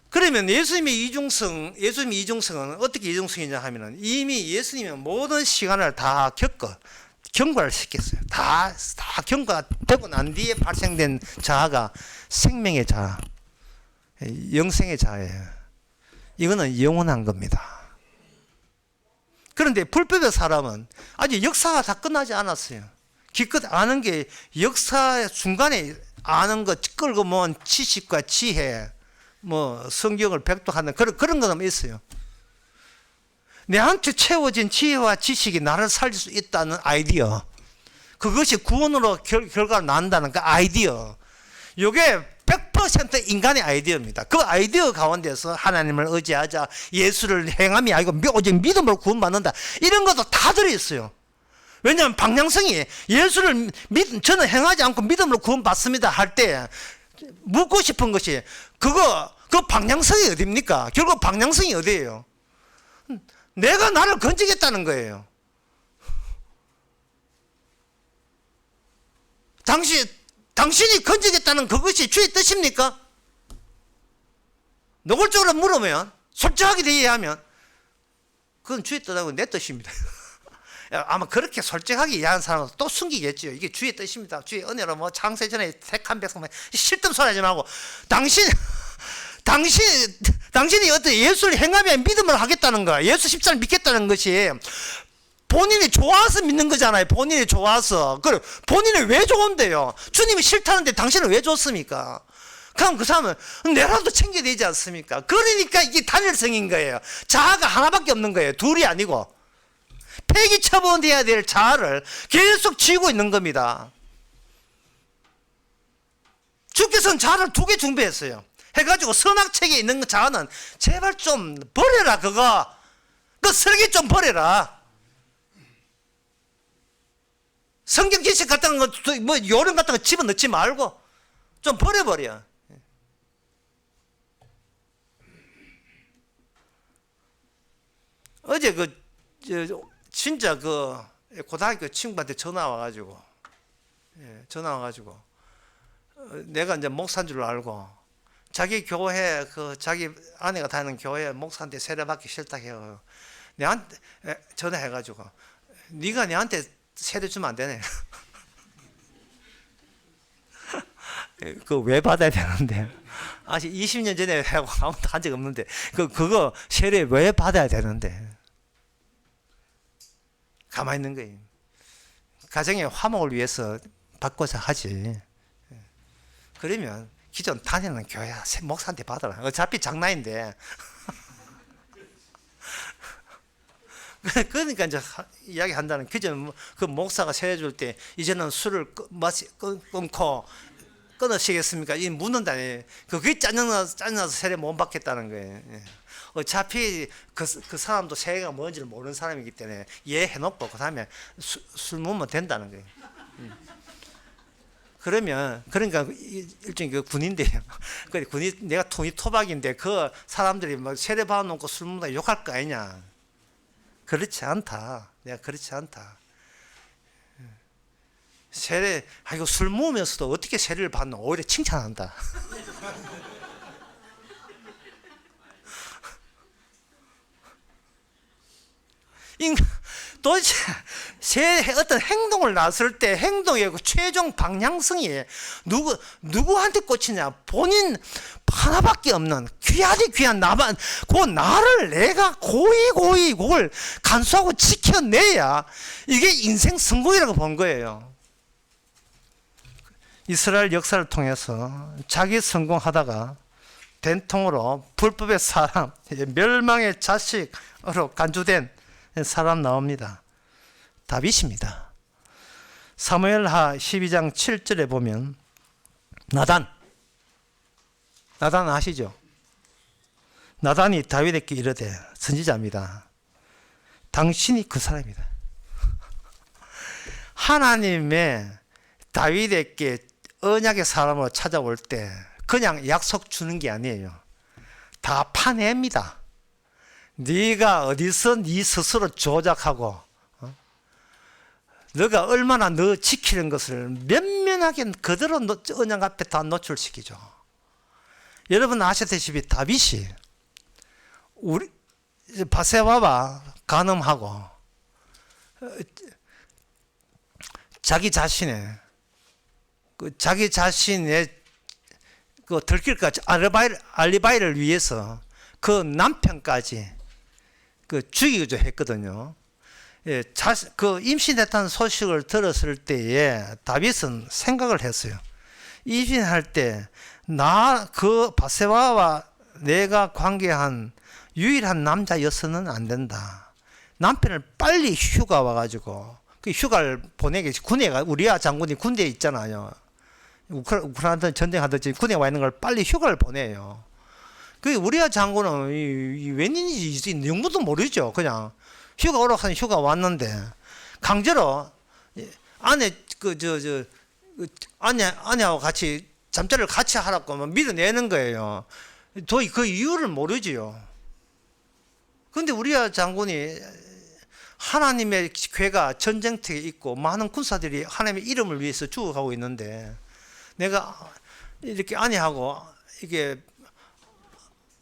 그러면 예수님의 이중성은 어떻게 이중성이냐 하면은 이미 예수님은 모든 시간을 다 경과를 시켰어요. 다 경과되고 난 뒤에 발생된 자아가 생명의 자아, 영생의 자아예요. 이거는 영원한 겁니다. 그런데 불법의 사람은 아직 역사가 다 끝나지 않았어요. 기껏 아는 게 역사 중간에 아는 것 끌고 모은 지식과 지혜, 성경을 백독하는 그런 거는 있어요. 내한테 채워진 지혜와 지식이 나를 살릴 수 있다는 아이디어, 그것이 구원으로 결과가 난다는 그 아이디어, 이게 100% 인간의 아이디어입니다. 그 아이디어 가운데서 하나님을 의지하자, 예수를 행함이 아니고 오직 믿음으로 구원받는다, 이런 것도 다 들어있어요. 왜냐하면 방향성이 저는 행하지 않고 믿음으로 구원받습니다 할 때 묻고 싶은 것이 그 방향성이 어디입니까? 결국 방향성이 어디예요? 내가 나를 건지겠다는 거예요. 당신이 건지겠다는 그것이 주의 뜻입니까? 노골적으로 물으면 솔직하게 대의하면 그건 주의 뜻하고 내 뜻입니다. 아마 그렇게 솔직하게 이해하는 사람은 또 숨기겠죠. 이게 주의 뜻입니다. 주의 은혜로 뭐 창세전에 택한 백성, 실등 소리 하지 말고 당신이 어떤 예수를 행하면 믿음을 하겠다는 거야. 예수 십자를 믿겠다는 것이 본인이 좋아서 믿는 거잖아요. 본인이 좋아서. 그럼 본인이 왜 좋은데요? 주님이 싫다는데 당신은 왜 좋습니까? 그럼 그 사람은 내라도 챙겨야 되지 않습니까? 그러니까 이게 단일성인 거예요. 자아가 하나밖에 없는 거예요. 둘이 아니고. 폐기 처분돼야 될 자아를 계속 쥐고 있는 겁니다. 주께서는 자아를 2개 준비했어요. 해가지고 선악책에 있는 자아는 제발 좀 버려라. 그 쓰레기 좀 버려라. 성경 지식 같은 거, 뭐 요령 같은 거 집어넣지 말고 좀 버려버려. 어제 진짜 고등학교 친구한테 전화 와가지고 내가 이제 목사인 줄 알고 자기 교회 자기 아내가 다니는 교회 목사한테 세례받기 싫다 해요. 내한테 전화해가지고 네가 내한테 세례 주면 안 되네. 그거 왜 받아야 되는데? 아직 20년 전에 하고 아무도 한 적 없는데 그거 세례 왜 받아야 되는데? 가만히 있는 거예요. 가정의 화목을 위해서 바꿔서 하지. 그러면 기존 다니는 교회 목사한테 받아라. 어차피 장난인데. 그러니까 이제 이야기한다는 기존 그 목사가 세례 줄 때 이제는 술을 끊고 끊으시겠습니까? 이 묻는다. 그게 짜증나서 세례 못 받겠다는 거예요. 어차피 그 사람도 세례가 뭔지를 모르는 사람이기 때문에 이해해놓고 그 다음에 술 먹으면 된다는 거예요. 그러니까 일종의 그 군인데요. 군인 내가 통이 토박인데 그 사람들이 막 세례 받아놓고 술 먹는다 욕할 거 아니냐? 그렇지 않다. 내가 그렇지 않다. 세례, 이거 술 먹으면서도 어떻게 세례를 받노? 오히려 칭찬한다. 도대체 어떤 행동을 나설 때 행동의 최종 방향성이 누구한테 꽂히냐? 본인 하나밖에 없는 귀한 나만, 나를 내가 고이 그걸 간수하고 지켜내야 이게 인생 성공이라고 본 거예요. 이스라엘 역사를 통해서 자기 성공하다가 된통으로 불법의 사람, 멸망의 자식으로 간주된 사람 나옵니다. 다윗입니다. 사무엘하 12장 7절에 보면 나단 아시죠? 나단이 다윗에게 이르되, 선지자입니다. 당신이 그 사람이다. 하나님의 다윗에게 언약의 사람으로 찾아올 때 그냥 약속 주는 게 아니에요. 다 파냅니다. 네가 어디서 네 스스로 조작하고 너가 얼마나 너 지키는 것을 면면하게 그대로 언약 앞에 다 노출시키죠. 여러분 아시다시피 다윗이 우리 바세바와 간음하고 자기 자신의 그 들킬까지 알리바이를 위해서 그 남편까지 죽이기도 했거든요. 그 임신했다는 소식을 들었을 때에 다윗은 생각을 했어요. 임신할 때 그 바세바와 내가 관계한 유일한 남자여서는 안 된다. 남편을 빨리 휴가 와가지고 그 휴가를 보내게, 군에가 우리야 장군이 군대에 있잖아요. 우크라이나 전쟁하듯이 군에 와 있는 걸 빨리 휴가를 보내요. 그 우리야 장군은 웬일인지 영문도 모르죠. 그냥 휴가 오라고 하는 휴가 왔는데 강제로 아내하고 같이 잠자리를 같이 하라고 밀어내는 거예요. 도저히 그 이유를 모르지요. 그런데 우리야 장군이 하나님의 괴가 전쟁터에 있고 많은 군사들이 하나님의 이름을 위해서 죽어가고 있는데 내가 이렇게 아내하고 이게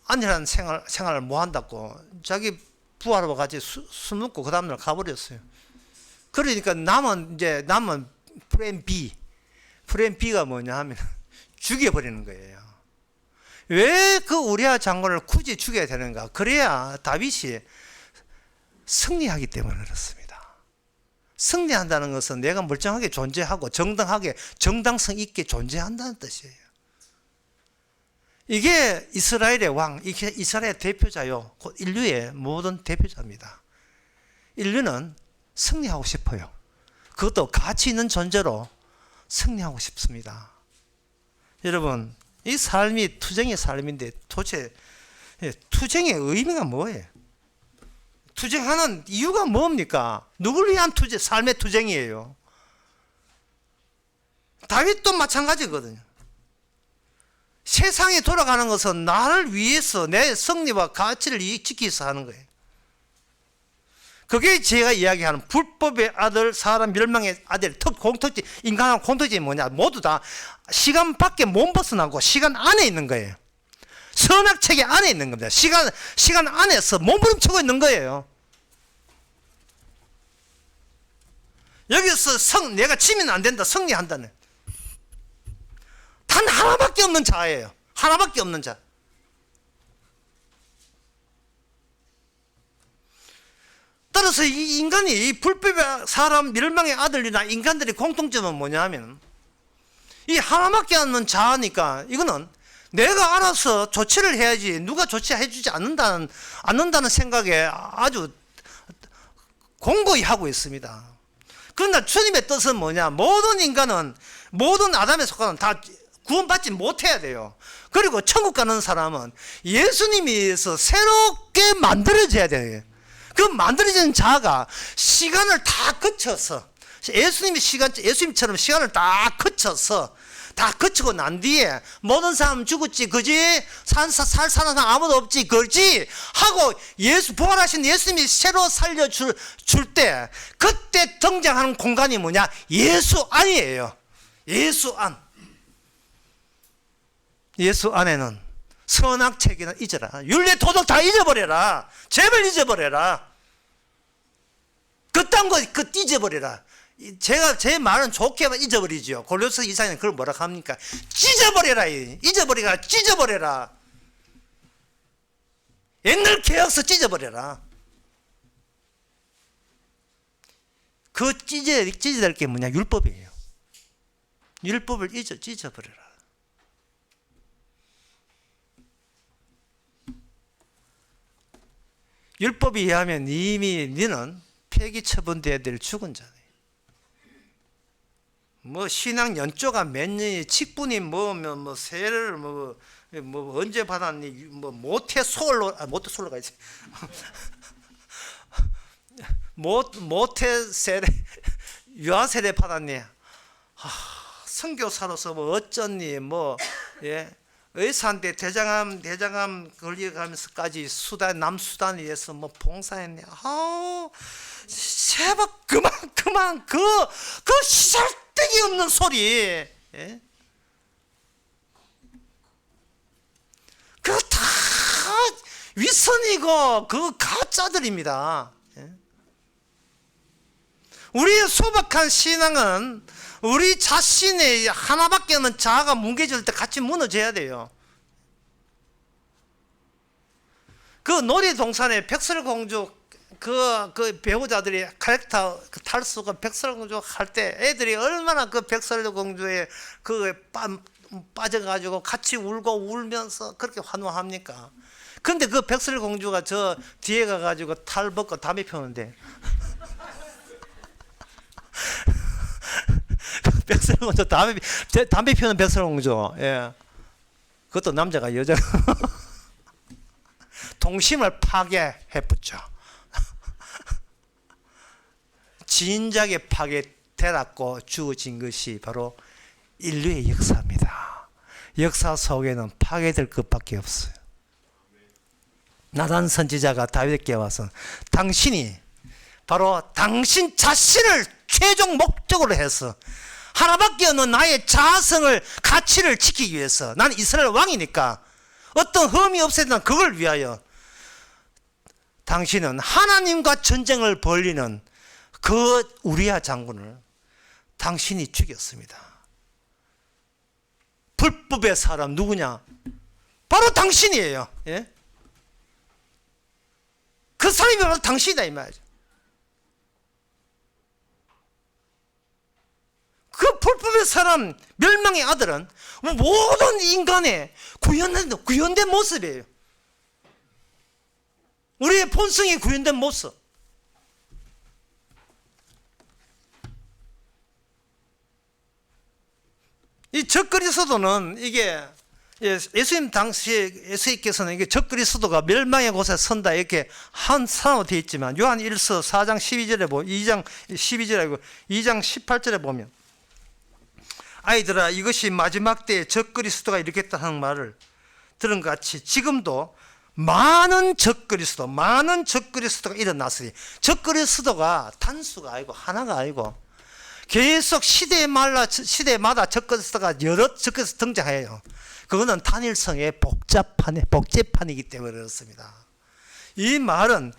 안일한 생활을 못 한다고 자기 부하로 같이 술 먹고 그 다음날 가버렸어요. 그러니까 남은 프렌 B가 뭐냐 하면 죽여버리는 거예요. 왜 그 우리아 장군을 굳이 죽여야 되는가? 그래야 다윗이 승리하기 때문에 그렇습니다. 승리한다는 것은 내가 멀쩡하게 존재하고 정당성 있게 존재한다는 뜻이에요. 이게 이스라엘의 왕, 이게 이스라엘의 대표자요. 곧 인류의 모든 대표자입니다. 인류는 승리하고 싶어요. 그것도 가치 있는 존재로 승리하고 싶습니다. 여러분, 이 삶이 투쟁의 삶인데 도대체 투쟁의 의미가 뭐예요? 투쟁하는 이유가 뭡니까? 누구를 위한 삶의 투쟁이에요. 다윗도 마찬가지거든요. 세상이 돌아가는 것은 나를 위해서 내 승리와 가치를 지키기 위해서 하는 거예요. 그게 제가 이야기하는 불법의 아들, 사람 멸망의 아들, 공통점, 인간의 공통점이 뭐냐? 모두 다 시간 밖에 못 벗어나고 시간 안에 있는 거예요. 선악체계 안에 있는 겁니다. 시간 안에서 몸부림치고 있는 거예요. 여기서 내가 지면 안 된다, 승리한다는. 단 하나밖에 없는 자예요. 하나밖에 없는 자. 따라서 이 인간이, 이 불법의 사람 멸망의 아들이나 인간들의 공통점은 뭐냐 하면 이 하나밖에 없는 자니까 이거는 내가 알아서 조치를 해야지 누가 조치해 주지 않는다는 생각에 아주 공고히 하고 있습니다. 그러나 주님의 뜻은 뭐냐? 모든 인간은, 모든 아담에 속하는 다 구원받지 못해야 돼요. 그리고 천국 가는 사람은 예수님에서 새롭게 만들어져야 돼요. 그 만들어진 자가 시간을 다 거쳐서, 예수님처럼 시간을 다 거치고 난 뒤에 모든 사람 죽었지, 그지? 살 사는 사람 아무도 없지, 그지? 하고 부활하신 예수님이 새로 살려줄 때, 그때 등장하는 공간이 뭐냐? 예수 안이에요. 예수 안. 예수 안에는 선악 체계는 잊어라. 윤리 도덕 다 잊어버려라. 제발 잊어버려라. 그딴 거 잊어버려라. 제가 제 말은 좋게만 잊어버리죠. 골로새 이사는 그걸 뭐라 합니까? 찢어버려라. 찢어버려라. 옛날 개혁서 찢어버려라. 그 찢어야 될 게 뭐냐? 율법이에요. 율법을 찢어버려라. 율법에 의하면 이미 너는 폐기 처분돼야 될 죽은 자네. 뭐 신앙 연조가 몇 년이 직분이 뭐 세를 뭐 언제 받았니? 뭐 모태솔로가 있어. 모태세례 유아세례 받았니? 선교사로서 뭐 어쩌니 의사한테 대장암 걸려가면서까지 남수단에서 뭐 봉사했네. 제발 그만 그 시살데기 없는 소리. 예? 그거 다 윗선이고 그 가짜들입니다. 예? 우리의 소박한 신앙은 우리 자신의 하나밖에 없는 자아가 뭉개질 때 같이 무너져야 돼요. 그 놀이동산에 백설공주 그 배우자들이 캐릭터 탈수가 백설공주 할 때 애들이 얼마나 그 백설공주의 그에 빠져가지고 같이 울면서 그렇게 환호합니까? 근데 그 백설공주가 저 뒤에 가가지고 탈 벗고 담배 피우는데 백설공주 담배 피우는 백설공주, 예. 그것도 남자가 여자가 동심을 파괴해붙죠. 진작에 파괴되었고 주어진 것이 바로 인류의 역사입니다. 역사 속에는 파괴될 것밖에 없어요. 나단 선지자가 다윗에게 와서 당신이 바로 당신 자신을 최종 목적으로 해서 하나밖에 없는 나의 자성을 가치를 지키기 위해서, 나는 이스라엘 왕이니까 어떤 흠이 없애는 그걸 위하여 당신은 하나님과 전쟁을 벌리는 그 우리야 장군을 당신이 죽였습니다. 불법의 사람 누구냐? 바로 당신이에요. 예? 그 사람이 바로 당신이다 이 말이죠. 그 불법의 사람 멸망의 아들은 모든 인간의 구현된 모습이에요. 우리의 본성이 구현된 모습. 이 적그리스도는 이게 예수님 당시에 예수님께서는 이게 적그리스도가 멸망의 곳에 선다 이렇게 한 사람으로 되어 있지만 요한 1서 4장 12절에 보면 2장 12절에 아니고 2장 18절에 보면 아이들아 이것이 마지막 때에 적그리스도가 이르겠다 하는 말을 들은 것 같이 지금도 많은 적그리스도가 일어났으니 적그리스도가 단수가 아니고 하나가 아니고 계속 시대마다 적그리스도가 여러 적그리스도 등장해요. 그거는 단일성의 복제판이기 때문에 그렇습니다. 이 말은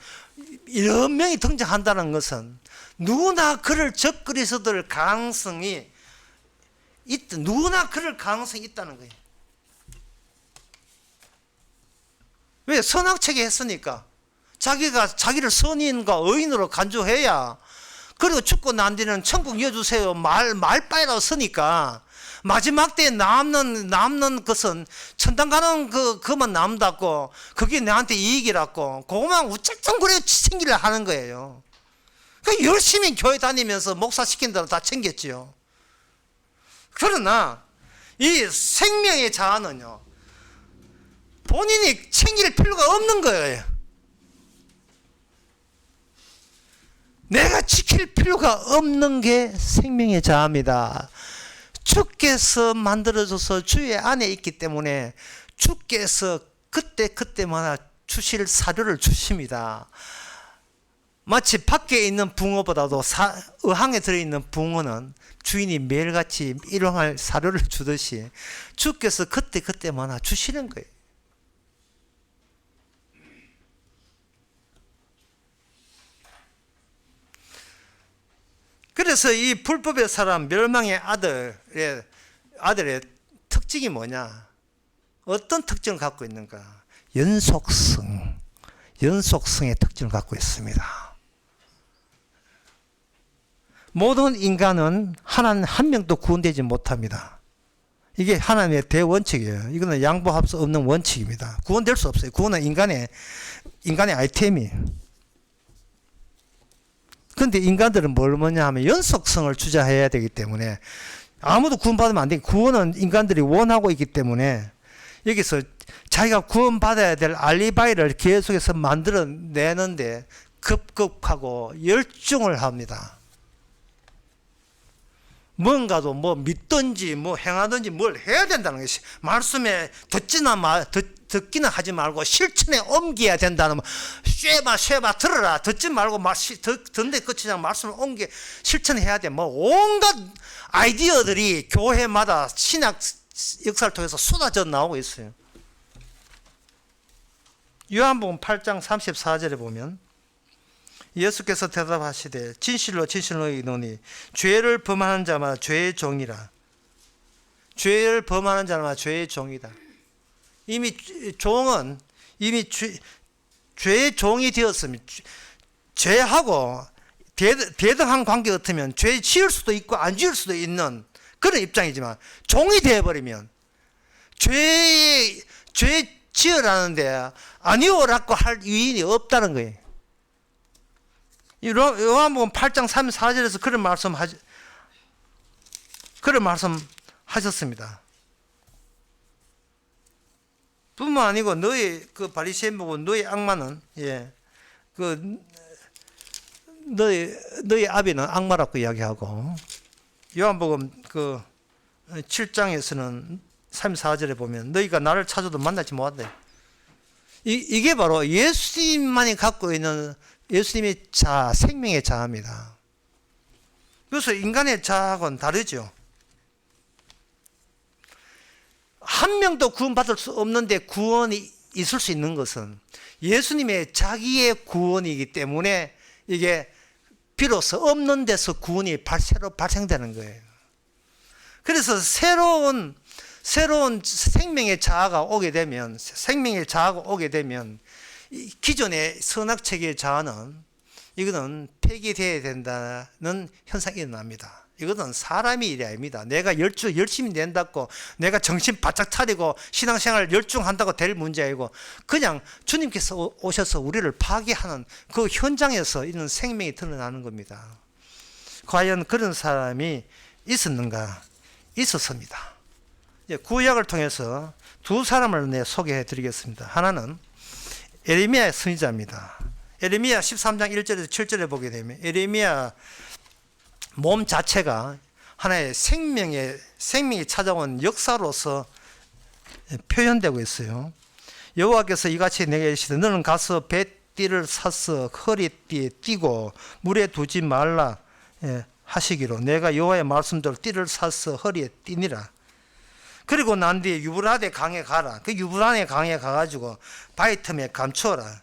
여러 명이 등장한다는 것은 누구나 그럴 적그리스도를 가능성이 있다는 거예요. 왜? 선악책에 했으니까 자기를 선인과 의인으로 간주해야 그리고 죽고 난 뒤는 천국 이어주세요 말빨이라고 쓰니까 마지막 때에 남는 것은 천당 가는 그만 남다고 그게 나한테 이익이라고 그것만 우쭐쩡거려 챙기려 하는 거예요. 그 열심히 교회 다니면서 목사 시킨 대로 다 챙겼지요. 그러나 이 생명의 자아는요 본인이 챙길 필요가 없는 거예요. 내가 지킬 필요가 없는 게 생명의 자아입니다. 주께서 만들어줘서 주의 안에 있기 때문에 주께서 그때마다 주실 사료를 주십니다. 마치 밖에 있는 붕어보다도 어항에 들어있는 붕어는 주인이 매일같이 일용할 사료를 주듯이 주께서 그때마다 주시는 거예요. 그래서 이 불법의 사람 멸망의 아들의 특징이 뭐냐? 어떤 특징을 갖고 있는가? 연속성의 특징을 갖고 있습니다. 모든 인간은 하나님 한 명도 구원되지 못합니다. 이게 하나님의 대원칙이에요. 이거는 양보할 수 없는 원칙입니다. 구원될 수 없어요. 구원은 인간의 아이템이에요. 그런데 인간들은 뭘 뭐냐 하면 연속성을 주장해야 되기 때문에 아무도 구원받으면 안 되고 구원은 인간들이 원하고 있기 때문에 여기서 자기가 구원받아야 될 알리바이를 계속해서 만들어내는데 급급하고 열중을 합니다. 뭔가도 믿든지 행하든지 뭘 해야 된다는 것이 말씀에 듣기는 하지 말고 실천에 옮겨야 된다는 쉐바 들어라 듣지 말고 듣는데 끝이냐 말씀을 실천해야 돼. 온갖 아이디어들이 교회마다 신약 역사를 통해서 쏟아져 나오고 있어요. 요한복음 8장 34절에 보면 예수께서 대답하시되 진실로 너희노니 죄를 범하는 자마다 죄의 종이라. 죄를 범하는 자마다 죄의 종이다. 이미 종은 죄의 종이 되었으면 죄하고 대등한 관계 같으면 죄 지을 수도 있고 안 지을 수도 있는 그런 입장이지만 종이 되어버리면 죄 지으라는데 아니오라고 할 위인이 없다는 거예요. 요한복음 8장 34절에서 그런 말씀하셨습니다. 뿐만 아니고 너희 그 바리새인 보고 너희 악마는 너희 아비는 악마라고 이야기하고 요한복음 7장에서는 34절에 보면 너희가 나를 찾아도 만나지 못한다. 이게 바로 예수님만이 갖고 있는 예수님의 자아, 생명의 자아입니다. 그래서 인간의 자아하고는 다르죠. 한 명도 구원받을 수 없는데 구원이 있을 수 있는 것은 예수님의 자기의 구원이기 때문에 이게 비로소 없는 데서 구원이 새로 발생되는 거예요. 그래서 새로운 생명의 자아가 오게 되면 이 기존의 선악체계의 자아는 이거는 폐기되어야 된다는 현상이 일어납니다. 이것은 사람이 일이 아닙니다. 내가 열심히 낸다고 내가 정신 바짝 차리고 신앙생활을 열중한다고 될 문제 아니고 그냥 주님께서 오셔서 우리를 파괴하는 그 현장에서 이런 생명이 드러나는 겁니다. 과연 그런 사람이 있었는가? 있었습니다. 구약을 통해서 두 사람을 소개해 드리겠습니다. 하나는 에레미야 선지자입니다. 에레미야 13장 1절에서 7절에 보게 되면 에레미야 몸 자체가 하나의 생명이 찾아온 역사로서 표현되고 있어요. 여호와께서 이같이 내게 이르시되 너는 가서 뱃띠를 사서 허리띠에 띠고 물에 두지 말라 하시기로 내가 여호와의 말씀대로 띠를 사서 허리에 띠니라. 그리고 난 뒤에 유브라데 강에 가라. 그 유브라데 강에 가가지고 바위 틈에 감추어라.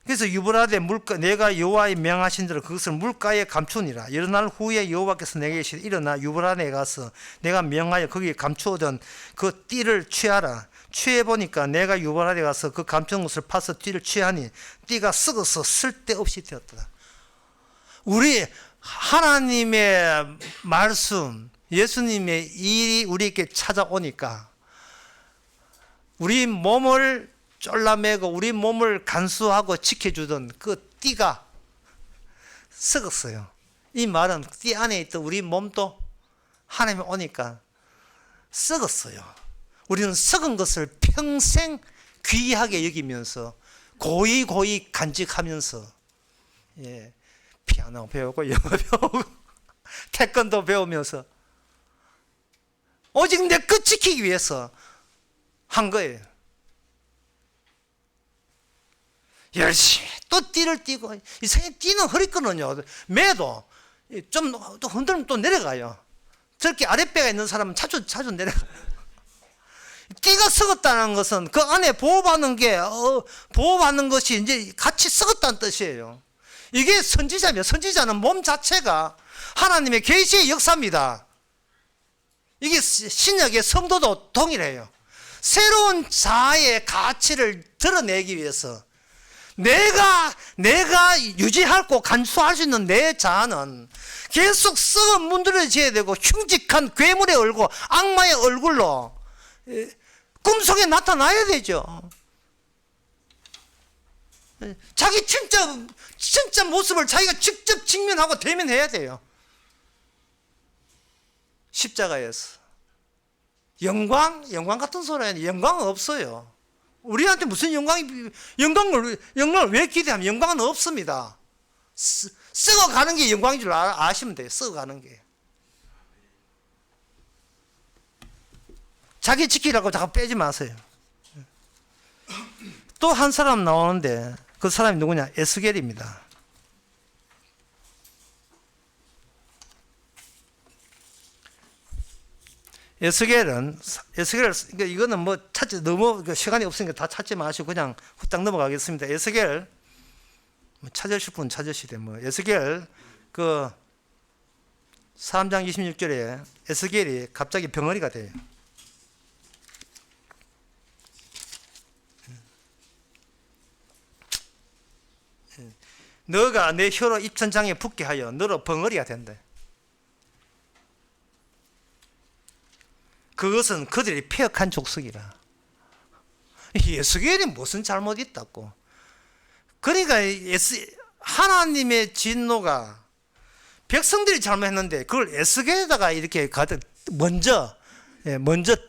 그래서 유브라데 물가 내가 여호와의 명하신 대로 그것을 물가에 감추니라. 여러 날 후에 여호와께서 내게 이르시되 일어나 유브라데에 가서 내가 명하여 거기에 감추어둔 그 띠를 취하라. 취해 보니까 내가 유브라데에 가서 그 감춘 것을 파서 띠를 취하니 띠가 썩어서 쓸데없이 되었다. 우리 하나님의 말씀, 예수님의 일이 우리에게 찾아오니까 우리 몸을 쫄라매고 우리 몸을 간수하고 지켜주던 그 띠가 썩었어요. 이 말은 띠 안에 있던 우리 몸도 하나님이 오니까 썩었어요. 우리는 썩은 것을 평생 귀하게 여기면서 고이 간직하면서 피아노 배우고 영어 배우고 태권도 배우면서 오직 내 것 지키기 위해서 한 거예요. 열심히 또 띠를 띠고 이상하게 띠는 허리끈은요 매도 좀 또 흔들면 또 내려가요. 저렇게 아랫배가 있는 사람은 자주 내려가요. 띠가 썩었다는 것은 그 안에 보호받는 것이 이제 같이 썩었다는 뜻이에요. 이게 선지자입니다. 선지자는 몸 자체가 하나님의 계시의 역사입니다. 이게 신약의 성도도 동일해요. 새로운 자아의 가치를 드러내기 위해서 내가 유지하고 간수할 수 있는 내 자아는 계속 썩어 문드러져야 되고 흉직한 괴물의 얼굴, 악마의 얼굴로 꿈속에 나타나야 되죠. 자기 진짜 모습을 자기가 직접 직면하고 대면해야 돼요. 십자가에서 영광 같은 소리는 영광은 없어요. 우리한테 무슨 영광을 왜 기대하면 영광은 없습니다. 썩어가는 게 영광인 줄 아시면 돼요. 썩어가는 게. 자기 지키라고 자꾸 빼지 마세요. 또 한 사람 나오는데 그 사람이 누구냐? 에스겔입니다. 에스겔은 그러니까 이거는 뭐 너무 시간이 없으니까 다 찾지 마시고 그냥 후딱 넘어가겠습니다. 에스겔 찾으실 분 찾으시되 에스겔 그 3장 26절에 에스겔이 갑자기 병어리가 돼요. 너가 내 혀로 입천장에 붙게 하여 너로 벙어리가 된대. 그것은 그들이 폐역한 족속이라. 에스겔이 무슨 잘못 있다고. 그러니까 하나님의 진노가 백성들이 잘못했는데 그걸 에스겔에다가 이렇게 먼저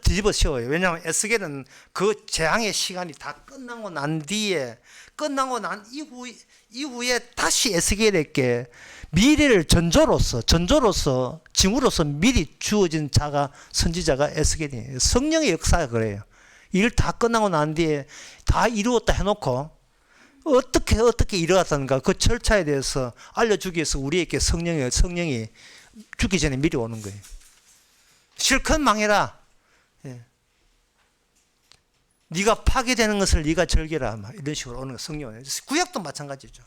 뒤집어 씌워요. 왜냐하면 에스겔은 그 재앙의 시간이 다 끝나고 난 이후에 다시 에스겔에게 미래를 전조로서 징후로서 미리 주어진 자가 선지자가 에스겔이에요. 성령의 역사가 그래요. 일 다 끝나고 난 뒤에 다 이루었다 해놓고 어떻게 일어났던가 그 절차에 대해서 알려주기 위해서 우리에게 성령이 죽기 전에 미리 오는 거예요. 실컷 망해라. 예. 네가 파괴되는 것을 네가 즐겨라. 막 이런 식으로 오는 거 성경에. 구약도 마찬가지죠.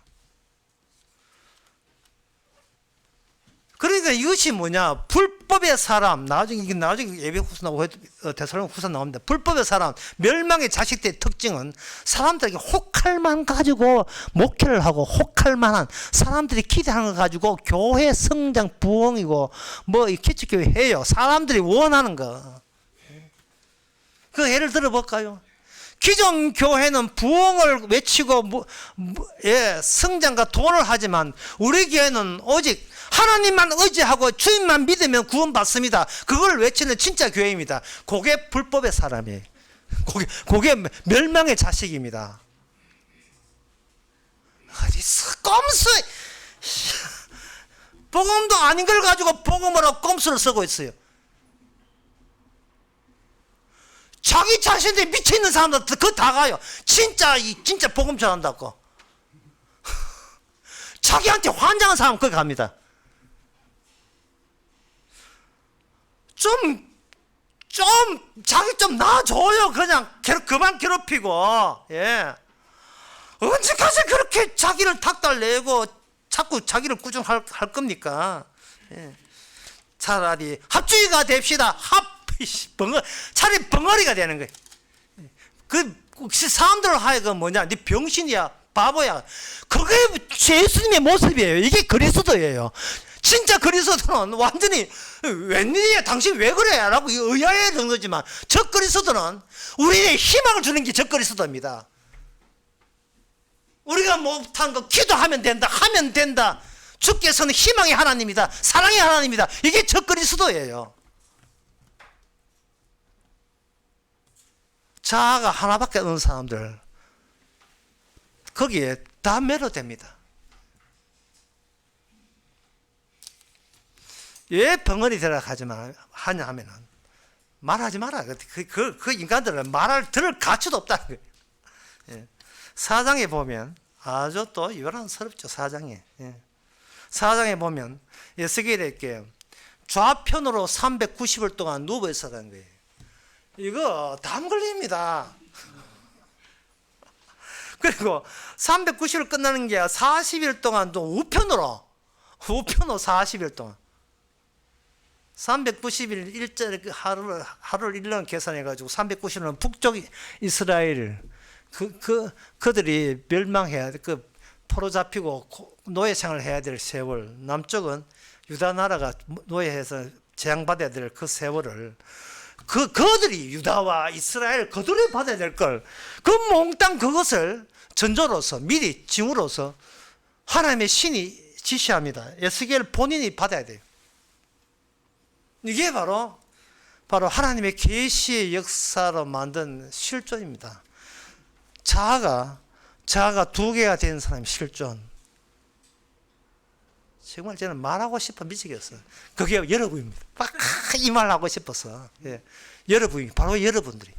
그러니까 이것이 뭐냐? 불법의 사람, 나중에 예배 후서 나오고 데살로니가 후서 나옵니다. 불법의 사람, 멸망의 자식들의 특징은 사람들에게 혹할만 가지고 목회를 하고 혹할만한 사람들이 기대하는 거 가지고 교회 성장 부흥이고 뭐 개척교회 해요. 사람들이 원하는 거. 그 예를 들어 볼까요? 기존 교회는 부흥을 외치고 성장과 돈을 하지만 우리 교회는 오직 하나님만 의지하고 주님만 믿으면 구원받습니다. 그걸 외치는 진짜 교회입니다. 그게 불법의 사람이에요. 그게 멸망의 자식입니다. 꼼수 복음도 아닌 걸 가지고 복음으로 꼼수를 쓰고 있어요. 자기 자신들이 미쳐있는 사람들 그거 다 가요. 진짜 복음 전한다고. 자기한테 환장한 사람 거기 갑니다. 자기 좀 놔줘요. 그냥 그만 괴롭히고. 예. 언제까지 그렇게 자기를 닥달내고 자꾸 자기를 꾸중할 겁니까? 예. 차라리 합주의가 됩시다. 차라리 벙어리가 되는 거예요. 사람들 하여금 뭐냐? 네 병신이야, 바보야. 그게 예수님의 모습이에요. 이게 그리스도예요. 진짜 그리스도는 완전히 웬일이야, 당신 왜 그래? 라고 의아해 정도지만 저 그리스도는 우리의 희망을 주는 게 저 그리스도입니다. 우리가 못한 거 기도하면 된다, 하면 된다. 주께서는 희망의 하나님이다, 사랑의 하나님이다. 이게 저 그리스도예요. 자아가 하나밖에 없는 사람들 거기에 다 매료됩니다. 왜 벙어리 되라 하냐 하면은 말하지 마라. 그 인간들은 들을 가치도 없다는 거예요. 예. 4장에 보면 아주 또 요란스럽죠. 4장에. 예. 4장에 보면 에스겔에게 좌편으로 390일 동안 누워 있었다는 거예요. 이거 담 걸립니다. 그리고 390일 끝나는 게 40일 동안 또 우편으로 40일 동안 390일 일절 하루를 1년 계산해가지고 390일은 북쪽 이스라엘 그들이 멸망해야 포로 잡히고 노예 생활을 해야 될 세월, 남쪽은 유다 나라가 노예해서 재앙받아야 될 그 세월을 그들이 유다와 이스라엘 그들이 받아야 될 걸, 그 몽땅 그것을 전조로서 미리 징후로서 하나님의 신이 지시합니다. 에스겔 본인이 받아야 돼요. 이게 바로 하나님의 계시의 역사로 만든 실존입니다. 자아가 2개가 된 사람이 실존. 정말 저는 말하고 싶어 미치겠어요. 그게 여러분입니다. 이 말 하고 싶어서. 예. 바로 여러분들이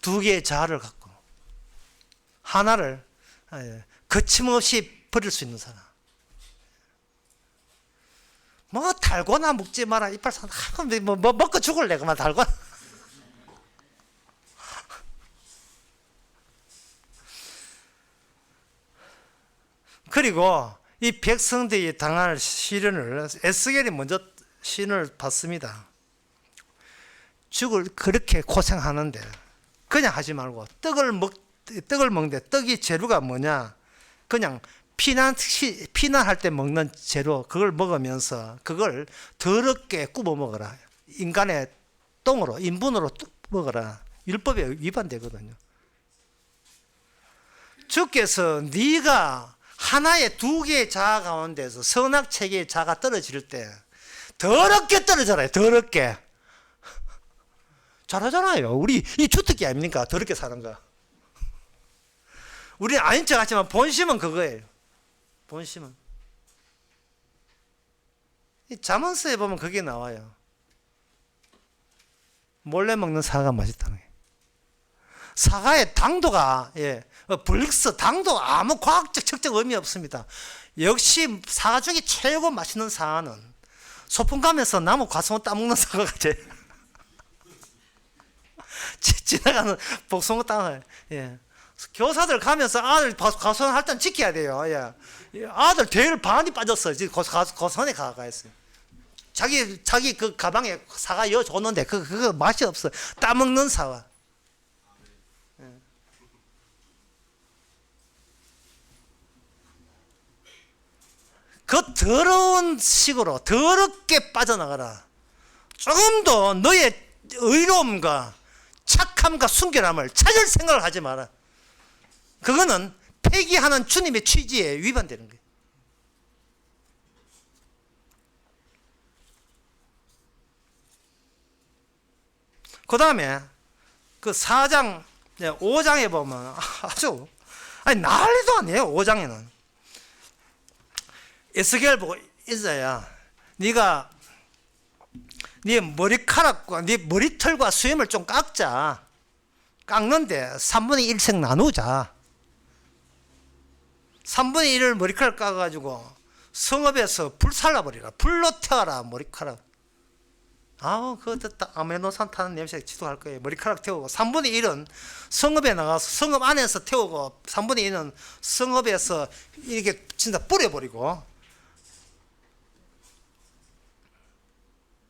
2개의 자아를 갖고 하나를 거침없이 버릴 수 있는 사람. 뭐 달고나 먹지 마라 이빨 산 뭐 먹고 죽을래 그만 달고나. 그리고 이 백성들이 당할 시련을 에스겔이 먼저 시련을 받습니다. 죽을 그렇게 고생하는데 그냥 하지 말고 떡을 먹는데 떡이 재료가 뭐냐? 그냥 피난할 때 먹는 재료, 그걸 먹으면서 그걸 더럽게 굽어 먹어라. 인간의 똥으로, 인분으로 먹어라. 율법에 위반되거든요. 주께서 네가 하나의 2개의 자아 가운데서 선악체계의 자아가 떨어질 때 더럽게 떨어져라. 더럽게. 잘하잖아요. 우리 이 주특기 아닙니까? 더럽게 사는 거. 우리는 아닌 척 하지만 본심은 그거예요. 본심은. 이 잠언서에 보면 그게 나와요. 몰래 먹는 사과가 맛있다는 게. 사과의 당도가, 블릭스 당도 아무 과학적 측정 의미 없습니다. 역시 사과 중에 최고 맛있는 사과는 소풍 가면서 나무 과수원 따먹는 사과가 제일. 지나가는 복숭아 땅을. 예. 교사들 가면서 아들 고선할 때는 지켜야 돼요. 예. 아들 대일 반이 빠졌어요. 고선에 가가 있어요. 자기 그 가방에 사과 여 줬는데 그거 맛이 없어. 따먹는 사과. 그 더러운 식으로 더럽게 빠져나가라. 조금 더 너의 의로움과 착함과 순결함을 찾을 생각을 하지 마라. 그거는 폐기하는 주님의 취지에 위반되는 거예요. 그 다음에 그 4장, 5장에 보면 아주 난리도 아니에요. 5장에는 에스겔 보고 이자야, 네가 네 머리카락과 네 머리털과 수염을 좀 깎자. 깎는데 3분의 1씩 나누자. 3분의 1을 머리카락 깎아가지고 성읍에서 불살라버리라. 불로 태워라 머리카락. 그거 듣다 아메노산 타는 냄새가 지도할 거예요. 머리카락 태우고 3분의 1은 성읍에 나가서 성읍 안에서 태우고 3분의 1은 성읍에서 이렇게 진짜 뿌려버리고,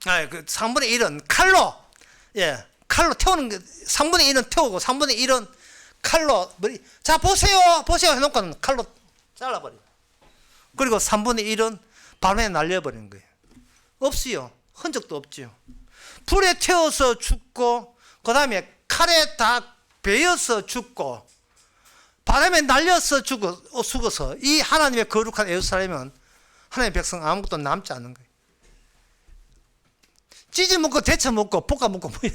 그 3분의 1은 칼로, 칼로 태우는 게 3분의 1은 태우고 3분의 1은 칼로 자 보세요 해놓고는 칼로 잘라버려. 그리고 3분의 1은 바람에 날려버리는 거예요. 없어요. 흔적도 없지요. 불에 태워서 죽고, 그 다음에 칼에 다 베어서 죽고, 바람에 날려서 죽어서 이 하나님의 거룩한 예루살렘은 하나님의 백성 아무것도 남지 않는 거예요. 찢어 먹고 데쳐 먹고 볶아 먹고 뭐야.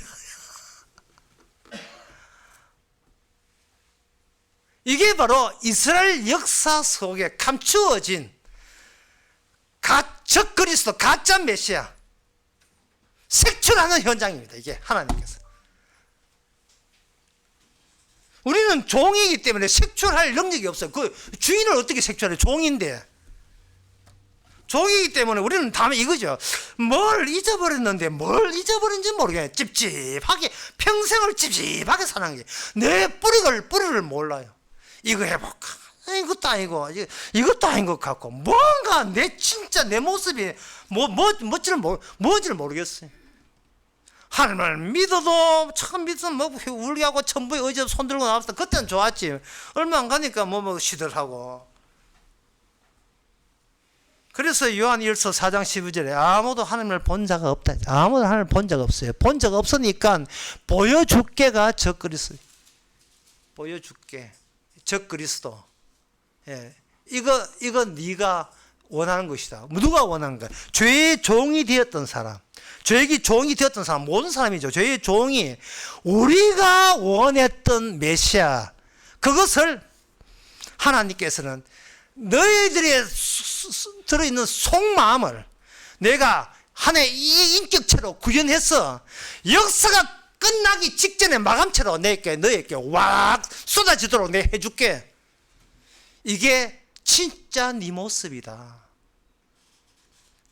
이게 바로 이스라엘 역사 속에 감추어진 적 그리스도 가짜 메시아 색출하는 현장입니다. 이게 하나님께서. 우리는 종이기 때문에 색출할 능력이 없어요. 그 주인을 어떻게 색출해요? 종인데. 종이기 때문에 우리는 다음에 이거죠. 뭘 잊어버렸는데 뭘 잊어버린지 모르겠네. 찝찝하게 평생을 찝찝하게 사는 게 내 뿌리를 몰라요. 이거 해볼까? 이것도 아니고 이것도 아닌 것 같고 뭔가 진짜 내 모습이 뭔지를 모르겠어요. 하나님을 믿어도 참 믿으면 울게 천부에 의지해서 손 들고 나왔을 때 그때는 좋았지. 얼마 안 가니까 시들하고. 그래서 요한 1서 4장 12절에 아무도 하나님을 본 자가 없다. 아무도 하나님을 본 자가 없어요. 본 자가 없으니까 보여줄게가 적그리스도. 보여줄게. 적그리스도. 이거 네가 원하는 것이다. 누가 원하는 거야? 죄의 종이 되었던 사람. 죄의 종이 되었던 사람. 모든 사람이죠. 죄의 종이 우리가 원했던 메시아. 그것을 하나님께서는 너희들의 들어있는 속마음을 내가 하나의 이 인격체로 구현해서 역사가 끝나기 직전에 마감체로 너에게 왁 쏟아지도록 내가 해줄게. 이게 진짜 네 모습이다.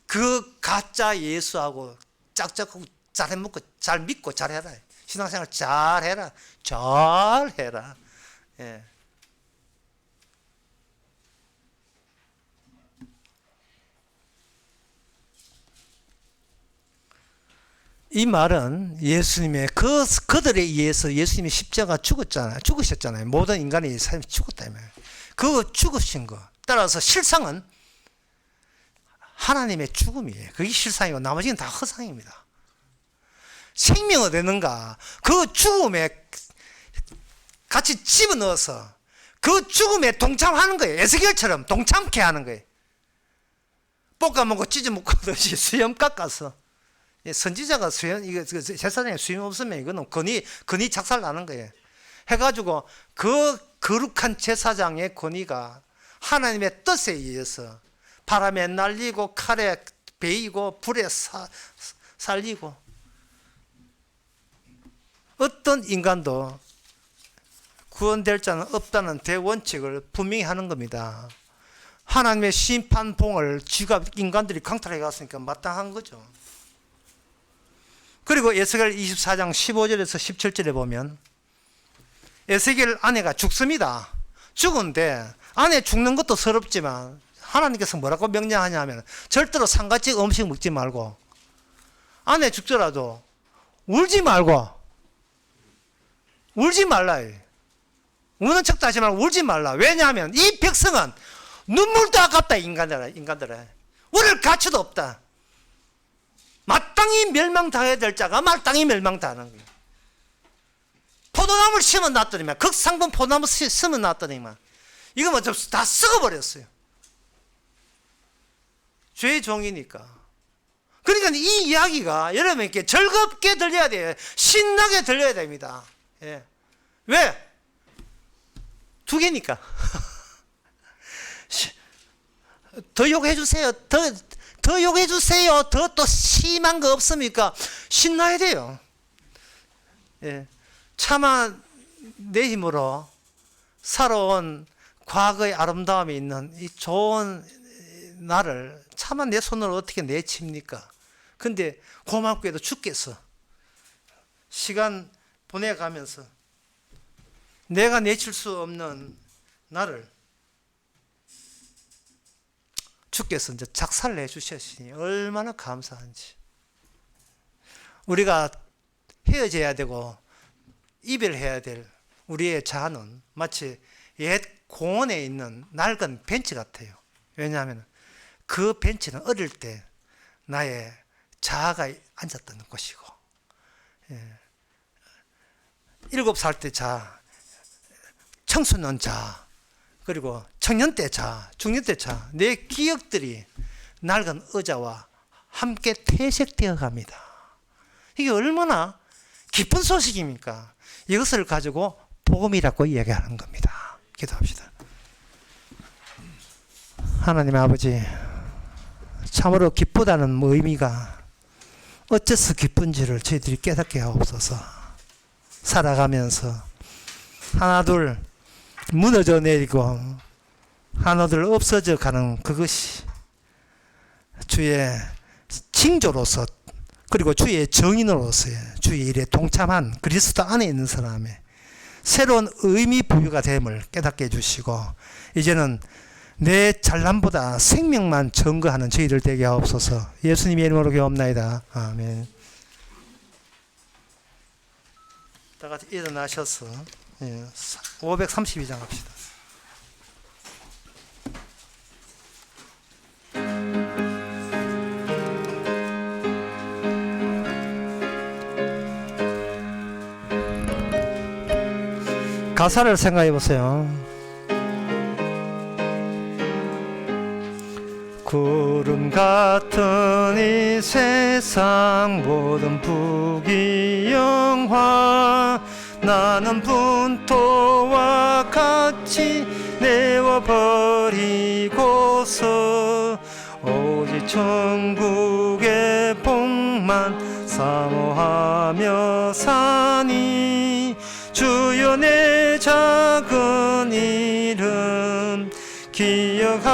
그 가짜 예수하고 짝짝하고 잘 해먹고 잘 믿고 잘해라. 신앙생활 잘해라. 잘해라. 이 말은 예수님의 그들에 의해서 예수님이 십자가 죽으셨잖아요. 모든 인간의 삶이 죽었다. 그 죽으신 거. 따라서 실상은 하나님의 죽음이에요. 그게 실상이고 나머지는 다 허상입니다. 생명을 내는가? 그 죽음에 같이 집어넣어서 그 죽음에 동참하는 거예요. 에스겔처럼 동참케 하는 거예요. 볶아먹고 찢어먹고 수염 깎아서. 선지자가 제사장에 수염 없으면 이거는 근이 작살 나는 거예요. 해가지고 그 거룩한 제사장의 권위가 하나님의 뜻에 의해서 바람에 날리고 칼에 베이고 불에 살리고 어떤 인간도 구원될 자는 없다는 대원칙을 분명히 하는 겁니다. 하나님의 심판봉을 인간들이 강탈해 갔으니까 마땅한 거죠. 그리고 에스겔 24장 15절에서 17절에 보면 에스겔 아내가 죽습니다. 죽은데 아내 죽는 것도 서럽지만 하나님께서 뭐라고 명령하냐면 절대로 상가집 음식 먹지 말고 아내 죽더라도 울지 말고 울지 말라. 우는 척도 하지 말고 울지 말라. 왜냐하면 이 백성은 눈물도 아깝다. 인간들은 우릴 가치도 없다. 마땅히 멸망당해야 될 자가 마땅히 멸망당하는 거예요. 포도나무를 심어 놨더니만 극상분 포도나무 심어 놨더니만 이거 뭐 다 썩어버렸어요. 죄의 종이니까. 그러니까 이 이야기가 여러분께 즐겁게 들려야 돼요. 신나게 들려야 됩니다. 예. 왜? 두 개니까. 더 욕해 주세요. 더 욕해 주세요. 더 또 심한 거 없습니까? 신나야 돼요. 예. 차마 내 힘으로 살아온 과거의 아름다움이 있는 이 좋은 나를 차마 내 손으로 어떻게 내칩니까? 근데 고맙게도 죽겠어. 시간 보내가면서 내가 내칠 수 없는 나를 주께서 이제 작사를 해주셨으니 얼마나 감사한지. 우리가 헤어져야 되고 이별해야 될 우리의 자아는 마치 옛 공원에 있는 낡은 벤치 같아요. 왜냐하면 그 벤치는 어릴 때 나의 자아가 앉았던 곳이고 7살 때 자아, 청소년 자아, 그리고 청년 때 자아, 중년 때 자아, 내 기억들이 낡은 의자와 함께 퇴색되어 갑니다. 이게 얼마나 기쁜 소식입니까? 이것을 가지고 복음이라고 이야기하는 겁니다. 기도합시다. 하나님 아버지, 참으로 기쁘다는 의미가 어째서 기쁜지를 저희들이 깨닫게 하옵소서. 살아가면서 하나둘 무너져 내리고 하나둘 없어져 가는 그것이 주의 징조로서, 그리고 주의 정인으로서의 주의 일에 동참한 그리스도 안에 있는 사람의 새로운 의미 부여가 됨을 깨닫게 해주시고, 이제는 내 잘남보다 생명만 증거하는 저희들 되게 하옵소서. 예수님의 이름으로 기도합나이다. 아멘. 다 같이 일어나셔서 532장 합시다. 가사를 생각해 보세요. 구름 같은 이 세상 모든 부귀영화 나는 분토와 같이 내어버리고서 오직 천국의 복만 사모하며 사니 주여 내 작은 이름 기억하옵소서.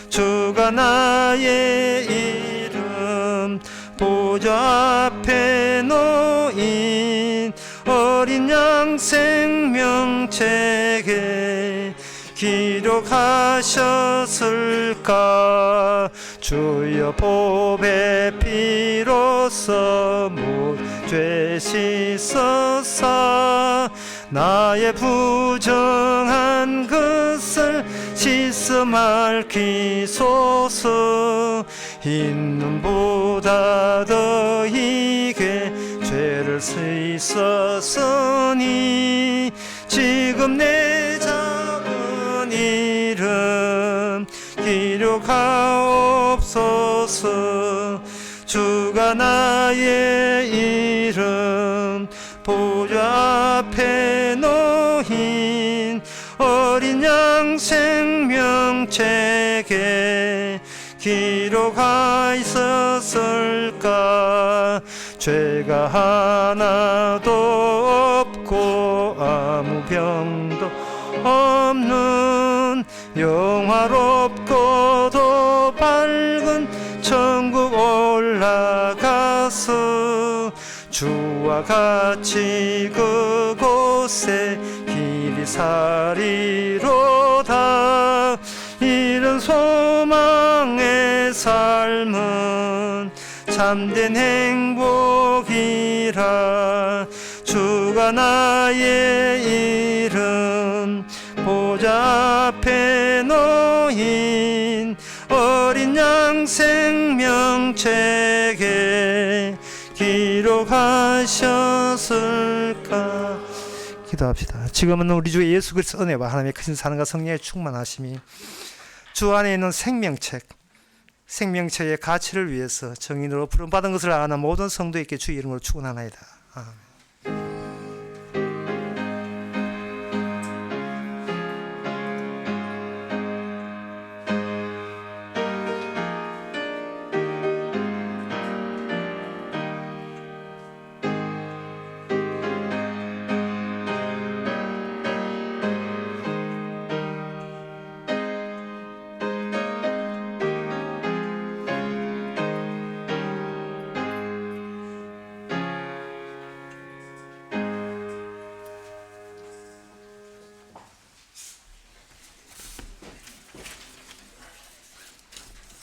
주가 나의 이름 보좌 앞에 놓인 어린 양 생명책에 기록하셨을까. 주여 보배 피로써 죄 씻어서 나의 부정한 것을 씻어 맑히소서. 흰 눈보다 더 희게 죄를 씻었으니 지금 내 작은 이름 기록하옵소서. 주가 나의 이름 보좌 앞에 놓인 어린 양 생명책에 기록하였을까. 죄가 하나도 없고 아무 병도 없는 영화롭고도 밝은 천국 올라 이와 같이 그곳에 길이 사리로다. 이런 소망의 삶은 참된 행복이라. 주가 나의 이름 보좌 앞에 놓인 어린 양 생명책에 기록하셨을까. 기도합시다. 지금은 우리 주 예수 그리스도 은혜와 하나님의 크신 사랑과 성령의 충만하심이 주 안에 있는 생명책의 가치를 위해서 정인으로 부름받은 것을 아는 모든 성도에게 주의 이름으로 축원하나이다. 아멘.